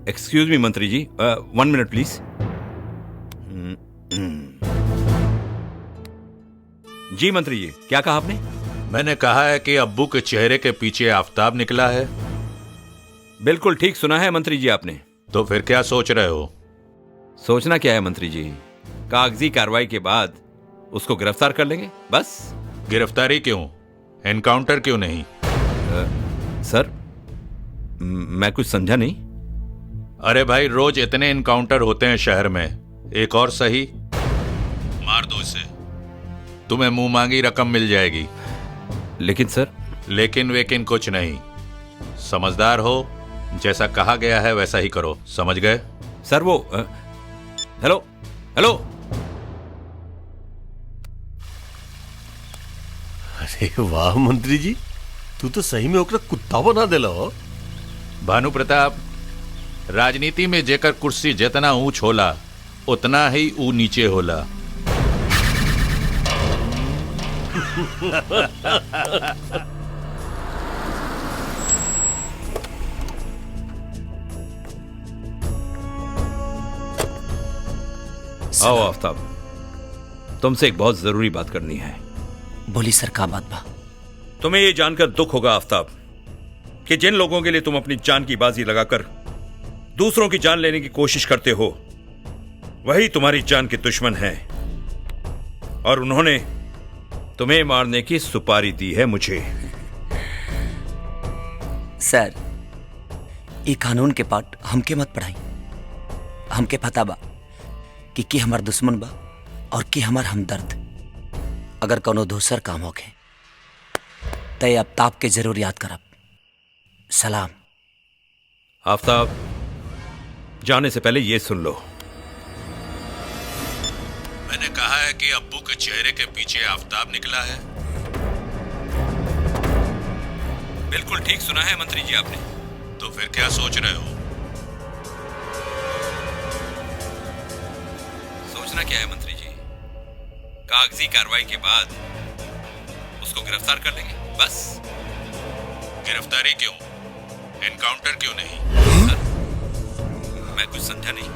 Speaker 15: एक्सक्यूज मी मंत्री जी, 1 मिनट प्लीज। जी मंत्री जी, क्या कहा आपने?
Speaker 11: मैंने कहा है कि अब्बू के चेहरे के पीछे आफ्ताब निकला है।
Speaker 15: बिल्कुल ठीक सुना है मंत्री जी आपने।
Speaker 11: तो फिर क्या सोच रहे हो?
Speaker 15: सोचना क्या है मंत्री जी, कागजी कार्रवाई के बाद उसको गिरफ्तार कर लेंगे बस।
Speaker 11: गिरफ्तारी क्यों, एनकाउंटर क्यों नहीं?
Speaker 15: सर मैं कुछ समझा नहीं।
Speaker 11: अरे भाई, रोज इतने एनकाउंटर होते हैं शहर में, एक और सही मार दो इसे, तुम्हें मुंह मांगी रकम मिल जाएगी।
Speaker 15: लेकिन सर।
Speaker 11: लेकिन वेकिन कुछ नहीं, समझदार हो, जैसा कहा गया है वैसा ही करो, समझ गए?
Speaker 15: सर वो हेलो हेलो।
Speaker 8: अरे वाह मंत्री जी, तू तो सही में ओकरा कुत्ता बना देला हो।
Speaker 11: भानु प्रताप, राजनीति में जेकर कुर्सी जितना ऊंच होला उतना ही ऊ नीचे होला।
Speaker 15: आओ आफ्ताब, तुमसे एक बहुत जरूरी बात करनी है।
Speaker 6: बोली सर, का बात बा?
Speaker 15: तुम्हें यह जानकर दुख होगा आफ्ताब कि जिन लोगों के लिए तुम अपनी जान की बाजी लगाकर दूसरों की जान लेने की कोशिश करते हो वही तुम्हारी जान के दुश्मन हैं, और उन्होंने तुम्हें मारने की सुपारी दी है मुझे।
Speaker 6: सर, ये कानून के पाठ हमके मत पढ़ाई। हमके पता बा कि हमार दुश्मन बा और कि हमार हमदर्द। अगर कोनो दूसर काम होके तय आफ्ताब के जरूर याद करब। सलाम।
Speaker 15: आफ्ताब, जाने से पहले ये सुन लो।
Speaker 11: मैंने कहा है कि अब्बू के चेहरे के पीछे आफ्ताब निकला है।
Speaker 15: बिल्कुल ठीक सुना है मंत्री जी आपने।
Speaker 11: तो फिर क्या सोच रहे हो?
Speaker 15: सोचना क्या है मंत्री जी, कागजी कार्रवाई के बाद उसको गिरफ्तार कर लेंगे बस।
Speaker 11: गिरफ्तारी क्यों, एनकाउंटर क्यों नहीं?
Speaker 15: मैं कुछ समझा नहीं।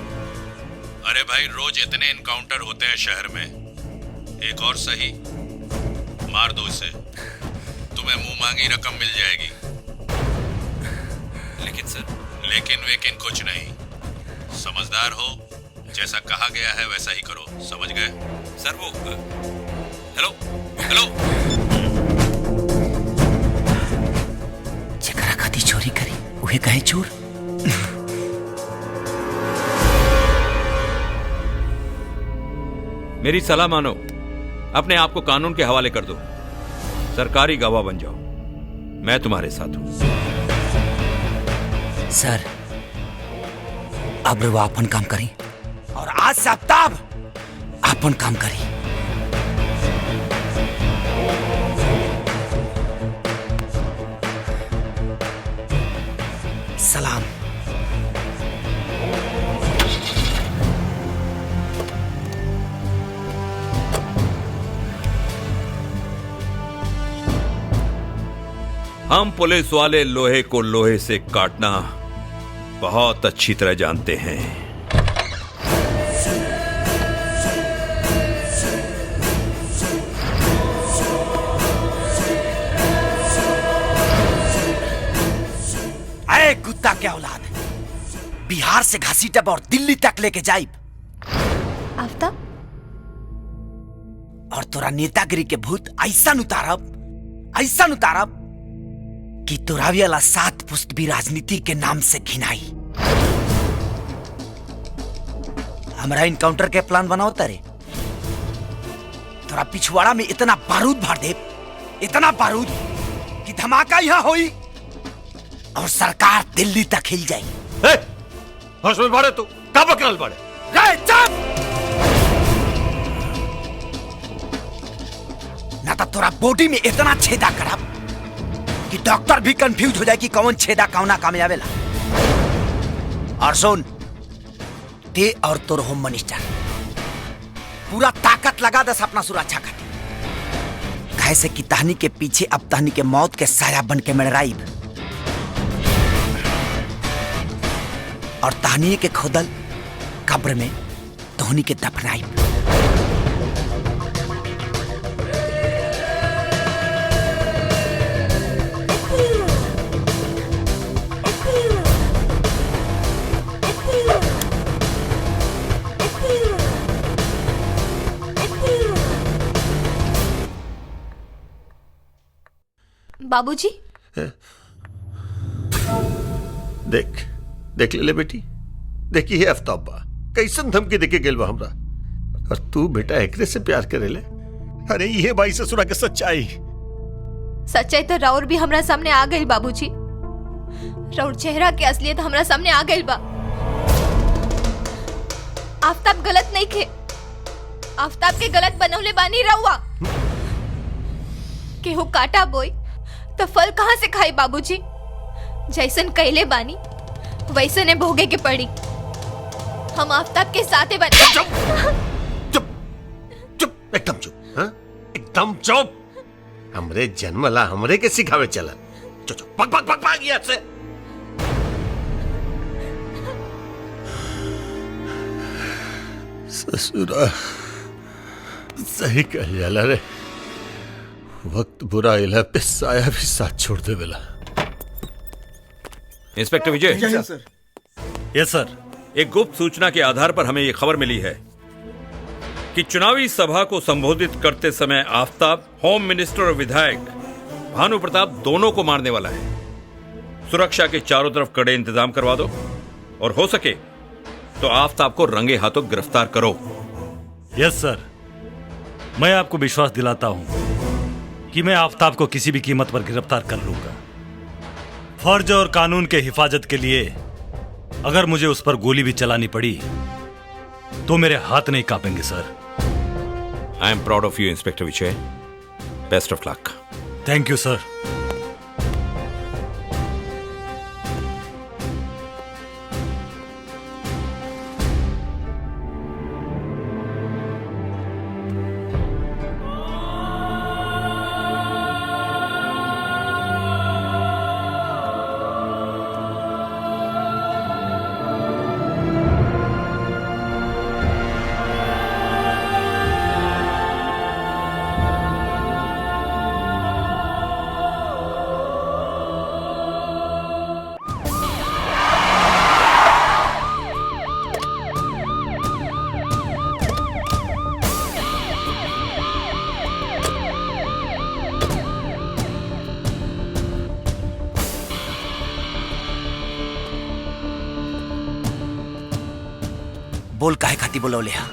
Speaker 11: अरे भाई, रोज इतने एनकाउंटर होते हैं शहर में, एक और सही मार दो इसे, तुम्हें मुंह मांगी रकम मिल जाएगी।
Speaker 15: लेकिन सर।
Speaker 11: लेकिन वेकिन कुछ नहीं, समझदार हो, जैसा कहा गया है वैसा ही करो, समझ गए?
Speaker 15: सर वो हेलो हेलो।
Speaker 6: जेकरा खाती चोरी करी उहे कहे चोर।
Speaker 15: मेरी सलाह मानो, अपने आप को कानून के हवाले कर दो, सरकारी गवाह बन जाओ। मैं तुम्हारे साथ हूं।
Speaker 6: सर, अब वो अपन काम करी और आज से आफ्ताब अपन काम करी। सलाम।
Speaker 15: हम पुलिस वाले लोहे को लोहे से काटना बहुत अच्छी तरह जानते हैं।
Speaker 6: अरे कुत्ता के औलाद, बिहार से घसीटब और दिल्ली तक लेके जाइब।
Speaker 18: आफ्ताब,
Speaker 6: और तोरा नेतागिरी के भूत ऐसा उतारब कि तोरा वाला 7 पुस्त भी राजनीति के नाम से घिनाई। हमारा इनकाउंटर के प्लान बनाओ तारे। तोरा पिछवाड़ा में इतना बारूद भर दे, इतना बारूद कि धमाका यहाँ होई और सरकार दिल्ली तक हिल जाए।
Speaker 8: होश में बाड़े तू, का बकराल बाड़े?
Speaker 6: ना तो तोरा बॉडी में इतना छेदा करब कि डॉक्टर भी कंफ्यूज हो जाए कि कौन छेदा कौना कामयाबेला। और सुन, ते और तोर होम मिनिस्टर पूरा ताकत लगा दस अपना सुरक्षा कर। कैसे कि तहनी के पीछे अब तहनी के मौत के साया बन के मड़राइब और तहनी के खोदल कब्र में तोहनी के दफनाइब।
Speaker 18: बाबूजी।
Speaker 8: देख देख ले बेटी, देखी है आफ्ताब बा कैसन धमकी देके गेल बा हमरा, और तू बेटा एकरे से प्यार करे ले। अरे ये भाई ससुरा के सच्चाई
Speaker 18: सच्चाई तो राउर भी हमरा सामने आ गई बाबूजी। राउर चेहरा के असलियत हमरा सामने आ गई बा। आफ्ताब गलत नहीं खे, आफ्ताब के गलत बनौले बानी रहुआ। केहू काटा बोई तो फल कहाँ से खाई बाबूजी। जैसन कहले बानी वैसने भोगे के पड़ी। हम आफ्ताब के साथे बन।
Speaker 8: चुप एकदम चुप, हाँ? एकदम चुप। हमरे जन्मला हमरे के सिखावे चला। चुप चुप पक पक पक पक यहाँ से। ससुरा सही कह जाला रे, वक्त बुरा इला पे साया भी साथ छोड़ दे बेला।
Speaker 15: इंस्पेक्टर विजय।
Speaker 12: यस सर। यस सर।
Speaker 15: एक गुप्त सूचना के आधार पर हमें यह खबर मिली है कि चुनावी सभा को संबोधित करते समय आफ्ताब होम मिनिस्टर और विधायक भानु प्रताप दोनों को मारने वाला है। सुरक्षा के चारों तरफ कड़े इंतजाम करवा दो और हो सके तो आफ्ताब को रंगे हाथों गिरफ्तार करो।
Speaker 12: यस सर, मैं आपको विश्वास दिलाता हूं कि मैं आफ्ताब को किसी भी कीमत पर गिरफ्तार कर लूंगा। फर्ज और कानून के हिफाजत के लिए अगर मुझे उस पर गोली भी चलानी पड़ी तो मेरे हाथ नहीं कांपेंगे sir.
Speaker 15: I am proud of you inspector Vijay. Best of luck.
Speaker 12: Thank you sir.
Speaker 6: बोल काहे खाती बोलौले हा?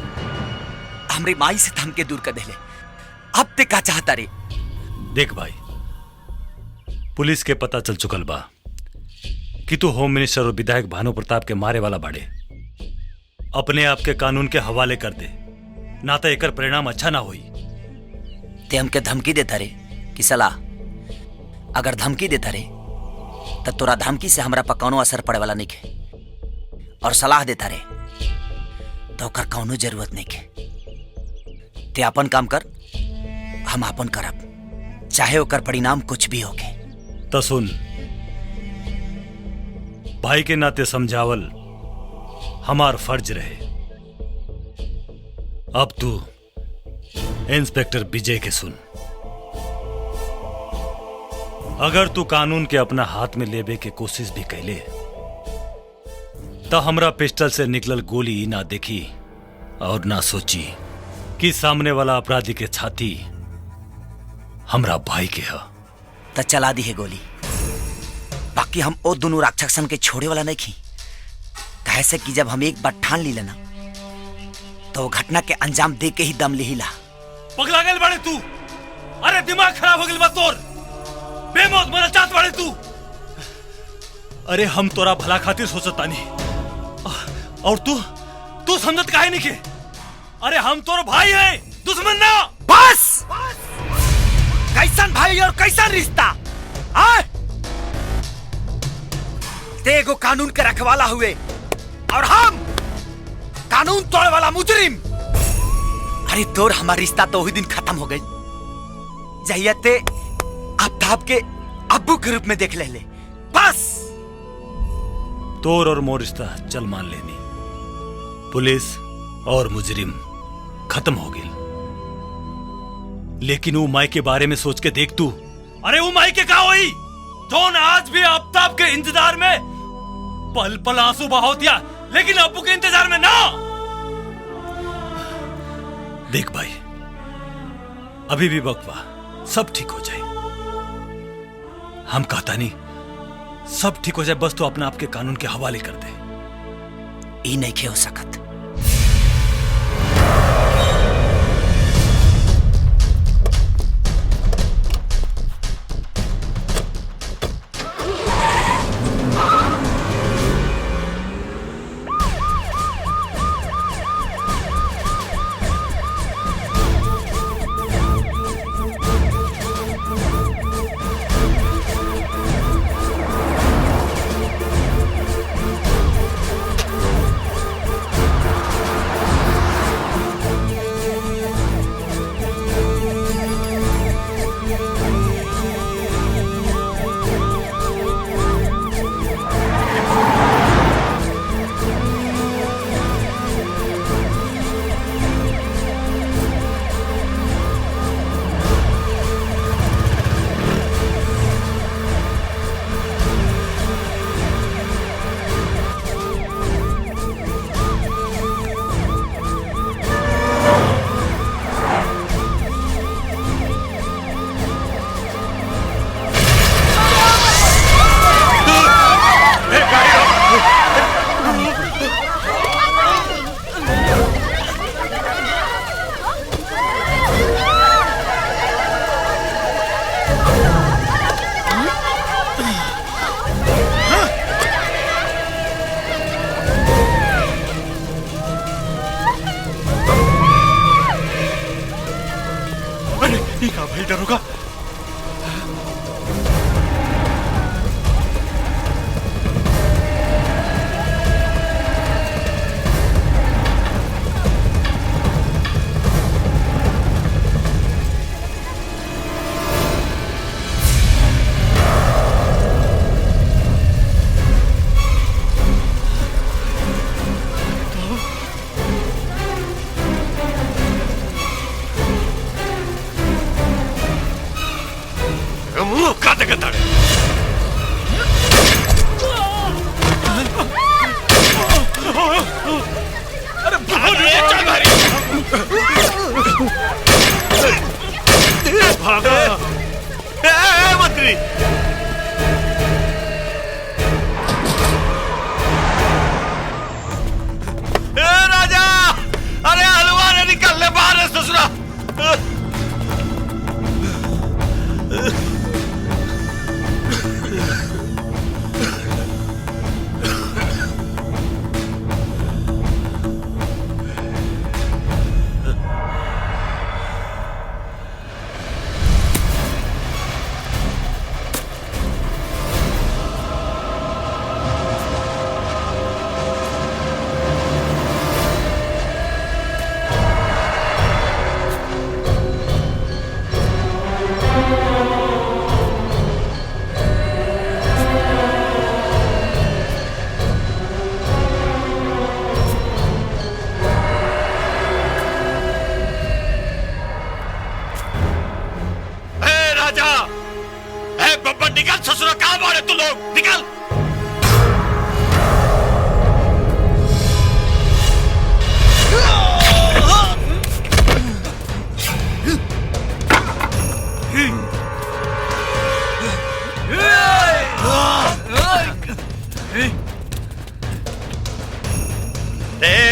Speaker 6: हमरे माई से थम के दूर कर देले। अब ते का चाहता रे?
Speaker 12: देख भाई, पुलिस के पता चल चुकल बा कि तू होम मिनिस्टर और विधायक भानु प्रताप के मारे वाला बाड़े। अपने आप के कानून के हवाले कर दे, ना तो एकर परिणाम अच्छा ना होई।
Speaker 6: ते हमके धमकी देता रे कि सलाह? अगर धमकी देता रे तो तोरा धमकी से हमरा पर कौनो असर पड़े वाला नहीं के, और सलाह देता रे तो ओकर कौनो जरूरत नहीं के। ते अपन काम कर, हम अपन करब, चाहे ओकर परिणाम कुछ भी होके।
Speaker 12: तो सुन, भाई के नाते समझावल हमार फर्ज रहे। अब तू इंस्पेक्टर विजय के सुन। अगर तू कानून के अपना हाथ में लेबे के कोशिश भी कैले तो हमरा पिस्टल से निकलल गोली ना देखी और ना सोची कि सामने वाला अपराधी के छाती हमरा भाई के है।
Speaker 6: तो चला दी है गोली। बाकी हम ओ दोनों राक्षसन के छोड़े वाला नहीं खी। कैसे कि जब हम एक बार ठान ली लेना तो वो घटना के अंजाम दे के ही दम लिहिला।
Speaker 12: पगला गल बड़े तू? अरे दिमाग खराब हो गल बा तोर? बेमौत मरल चाहत बड़े तू? अरे हम तोरा भला खातिर सोचतानी, और तू समझत काहे नहीं के? अरे हम तोर भाई है, दुश्मन ना।
Speaker 6: बस कैसन भाई और कैसन रिश्ता? तेगो कानून के रखवाला हुए और हम कानून तोड़े वाला मुजरिम। अरे तोर हमारा रिश्ता तो वही दिन खत्म हो गई जहिया ते आफ्ताब के अब्बू के रूप में देख ले। बस
Speaker 12: तोर और मोर रिश्ता चल मान लेनी, पुलिस और मुजरिम खत्म हो गई। लेकिन वो माई के बारे में सोच के देख तू। अरे वो माई के का हुई जोन आज भी आफ्ताब के इंतजार में पल पल आंसू बहाव दिया, लेकिन अब्बू के इंतजार में ना। देख भाई, अभी भी वक्त बा, सब ठीक हो जाए। हम कहता नहीं सब ठीक हो जाए, बस तो अपने आप के कानून के हवाले कर दे।
Speaker 6: ई नहीं हो सकत।
Speaker 19: भाई डरोगा।
Speaker 8: निकल ससुरा, कहाँ मारे तू लोग, निकल।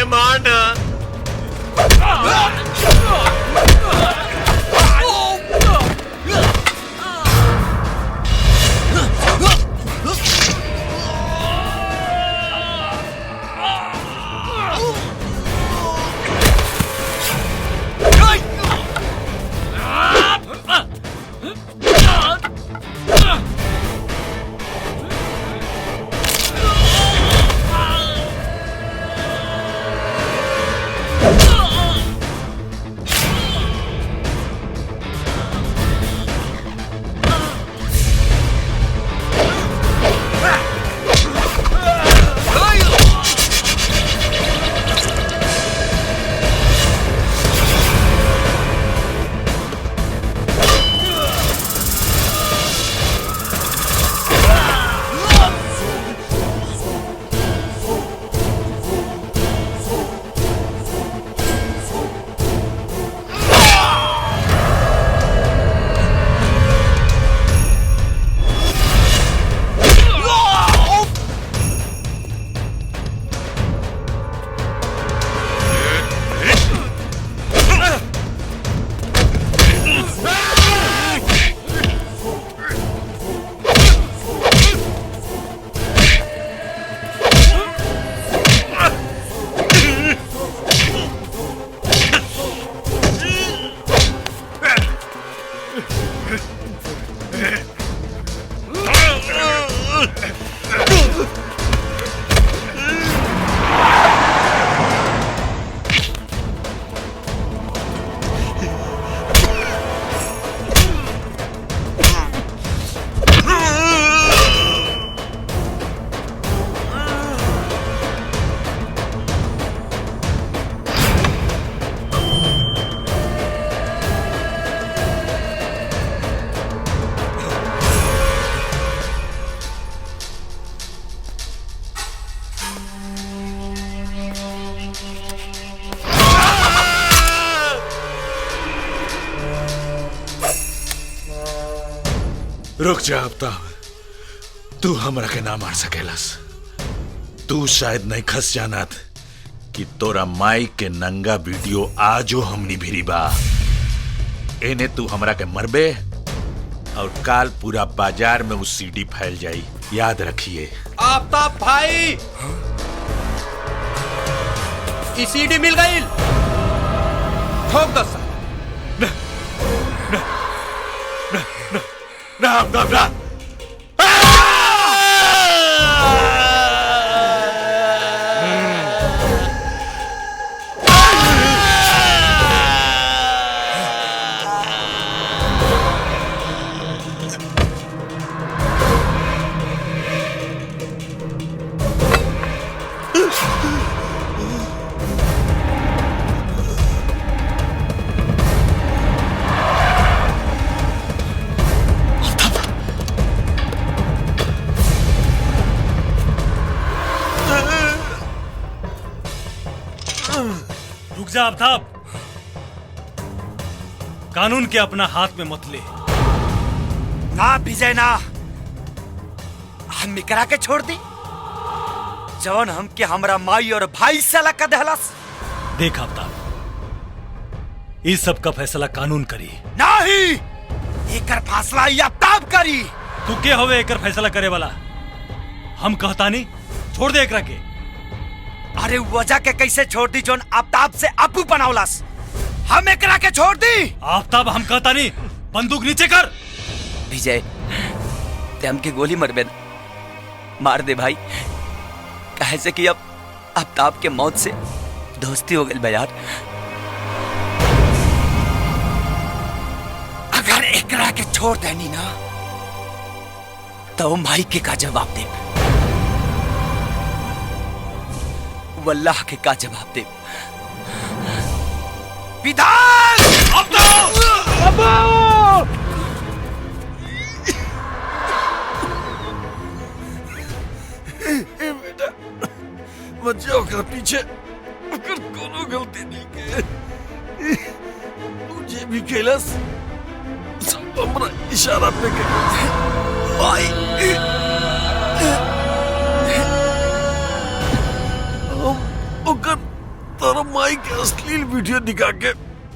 Speaker 8: मान
Speaker 11: रुक जा आफ्ताब, तू हमरा के ना मार सकेलस। तू शायद नहीं खस जानत कि तोरा माई के नंगा वीडियो आजो हमनी भिरी बा। एने तू हमरा के मरबे और काल पूरा बाजार में उस सीडी फैल जाई, याद रखिए।
Speaker 1: आफ्ताब भाई, ई सीडी मिल गई, ठोक दो।
Speaker 11: ना आफ्ताब ना।
Speaker 12: रुक जा आफ्ताब, कानून के अपना हाथ में मत ले।
Speaker 6: ना विजय ना, हम करा के छोड़ दी जवन हमके हमरा माई और भाई से अलग कर देहलस।
Speaker 12: देख आफ्ताब, इस सब का फैसला कानून करी।
Speaker 6: नहीं, एकर फैसला ये आफ्ताब करी।
Speaker 12: तू के होवे एकर फैसला करे वाला? हम कहता नहीं, छोड़ दे एकरा के।
Speaker 6: अरे वजह के कैसे छोड़ दी जोन आफ्ताब से अपू बनावलस? हम एकरा के छोड़ दी।
Speaker 12: आफ्ताब, हम कहता नहीं, बंदूक नीचे कर।
Speaker 6: विजय, ते हमके गोली मरबे मार दे भाई, कहे से कि अब आफ्ताब के मौत से दोस्ती हो गई बा यार। अगर एकरा के छोड़ देनी ना तो भाई के का जवाब दे, वल्लाह के का जवाब दे। विधान
Speaker 8: बेटा मत जाओ कर पीछे, अगर कोनो गलती नहीं के मुझे भी कैलाश सब हमरा इशारा पे ओकर तारा माई के अश्लील वीडियो दिखा के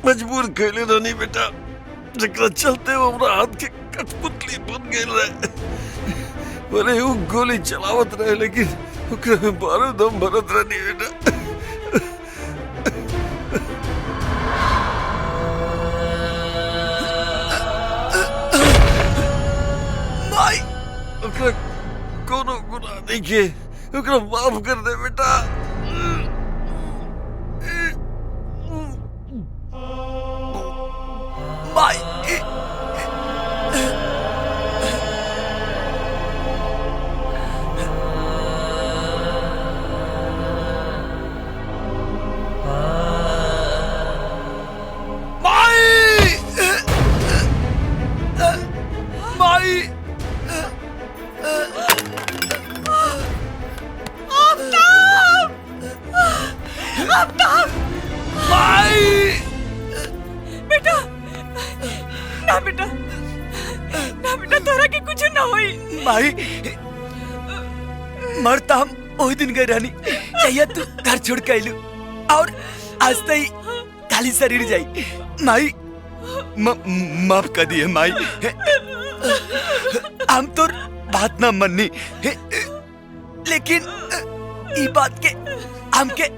Speaker 8: मजबूर कैले रहनी बेटा, जकरा चलते हमरा हाथ के कठपुतली बन गए रहे। बोले वो गोली चलावत रहे लेकिन ओकरा में बारूद हम भरत रहनी बेटा। माई ओकरा कोनो गुनाह नहीं के, ओकरा माफ कर दे बेटा।
Speaker 6: माई
Speaker 13: बेटा ना, बेटा ना, बेटा तोरा के कुछ ना होई।
Speaker 6: माई मरता हम वही दिन गए रहनी चाहिए, तू घर छोड़ के आइलू और आज तई खाली शरीर जाई। माई माफ कर दिए माई, हम तो बात ना मननी, लेकिन ई बात के हमके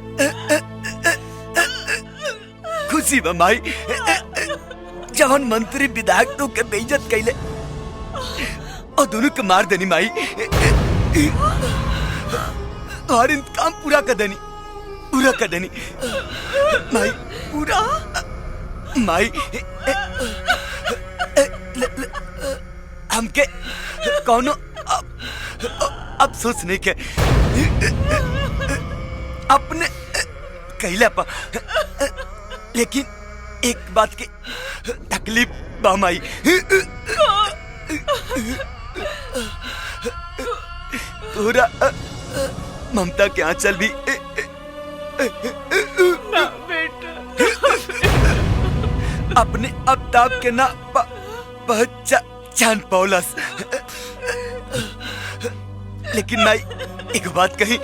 Speaker 6: खुशी बा माई। जवन मंत्री विधायक तो के बेइज्जत कैले और दोनों के मार देनी माई, और इंतकाम पूरा कर देनी, पूरा कर देनी माई, पूरा माई। हमके कौनो अफसोस नहीं के अपने कहला पा, लेकिन एक बात की तकलीफ बा माई। पूरा ममता के आंचल भी
Speaker 13: ना बेटा,
Speaker 6: अपने आफ्ताब के ना जान पौलस। लेकिन माई एक बात कही,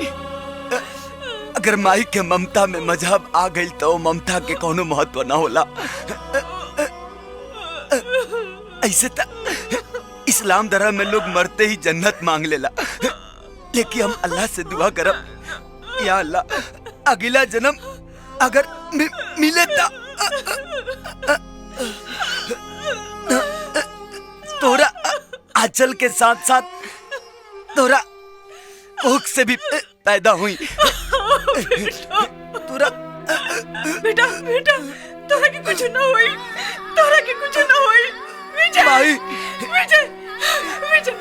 Speaker 6: अगर माई के ममता में मजहब आ गई तो ममता के कोनो महत्व ना होला। ऐसे तो इस्लाम धर्म में लोग मरते ही जन्नत मांग लेला, लेकिन हम अल्लाह से दुआ करब, या अल्लाह अगला जन्म अगर मिले तो तोरा आंचल के साथ साथ तोरा कोख से भी पैदा हुई। तोरा
Speaker 13: बेटा बेटा तोरा के कुछ ना होई, तोरा के कुछ ना होई। विजय
Speaker 6: भाई
Speaker 13: विजय विजय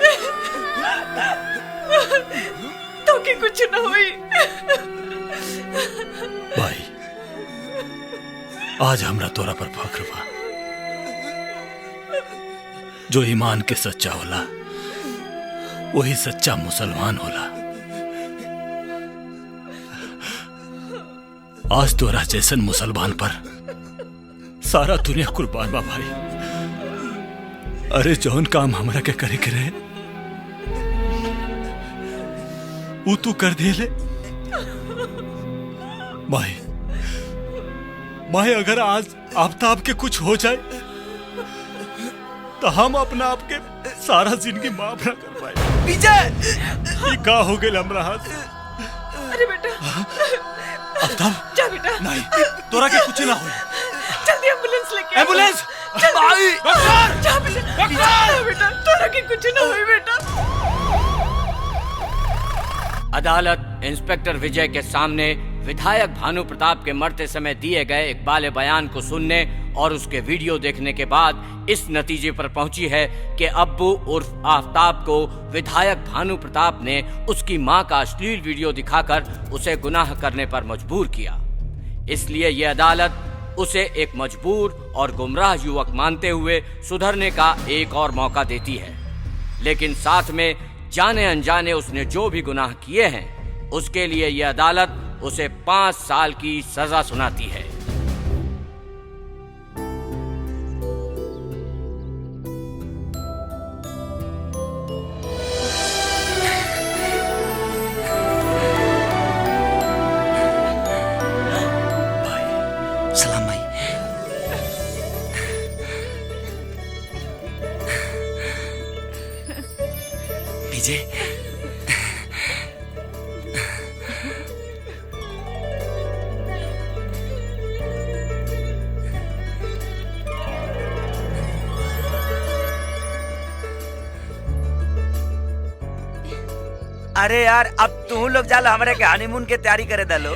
Speaker 13: तो के कुछ ना होई।
Speaker 12: भाई आज हमरा तोरा पर फख्र बा। जो ईमान के सच्चा होला वही सच्चा मुसलमान होला। आज तोरा जैसन मुसलमान पर सारा दुनिया कुर्बान बा भाई। अरे जौन काम हमरा के करे के रहे वो तू कर दिले भाई। भाई अगर आज आफ्ताब के कुछ हो जाए तो हम अपना आप के सारा जिंदगी माफ ना कर पाए।
Speaker 6: विजय
Speaker 12: ये का हो गए हमरा हाथ।
Speaker 13: अरे बेटा
Speaker 12: आफ्ताब
Speaker 13: जा बेटा,
Speaker 12: नहीं तोरा के कुछ ना हो।
Speaker 13: जल्दी एम्बुलेंस लेके
Speaker 12: एम्बुलेंस
Speaker 13: भाई जा बेटा, जा बेटा तोरा के कुछ ना होई बेटा।
Speaker 20: अदालत इंस्पेक्टर विजय के सामने विधायक भानु प्रताप के मरते समय दिए गए इकबाल बयान को सुनने और उसके वीडियो देखने के बाद इस नतीजे पर पहुंची है कि अब्बू उर्फ आफ्ताब को विधायक भानु प्रताप ने उसकी मां का अश्लील वीडियो दिखाकर उसे गुनाह करने पर मजबूर किया। इसलिए यह अदालत उसे एक मजबूर और गुमराह युवक मानते हुए सुधरने का एक और मौका देती है, लेकिन साथ में जाने अनजाने उसने जो भी गुनाह किए हैं उसके लिए यह अदालत उसे 5 साल की सजा सुनाती है।
Speaker 6: सलाम भाई। विजय अरे यार अब तू लोग जाला हमारे के हनीमून के तैयारी करे दलो।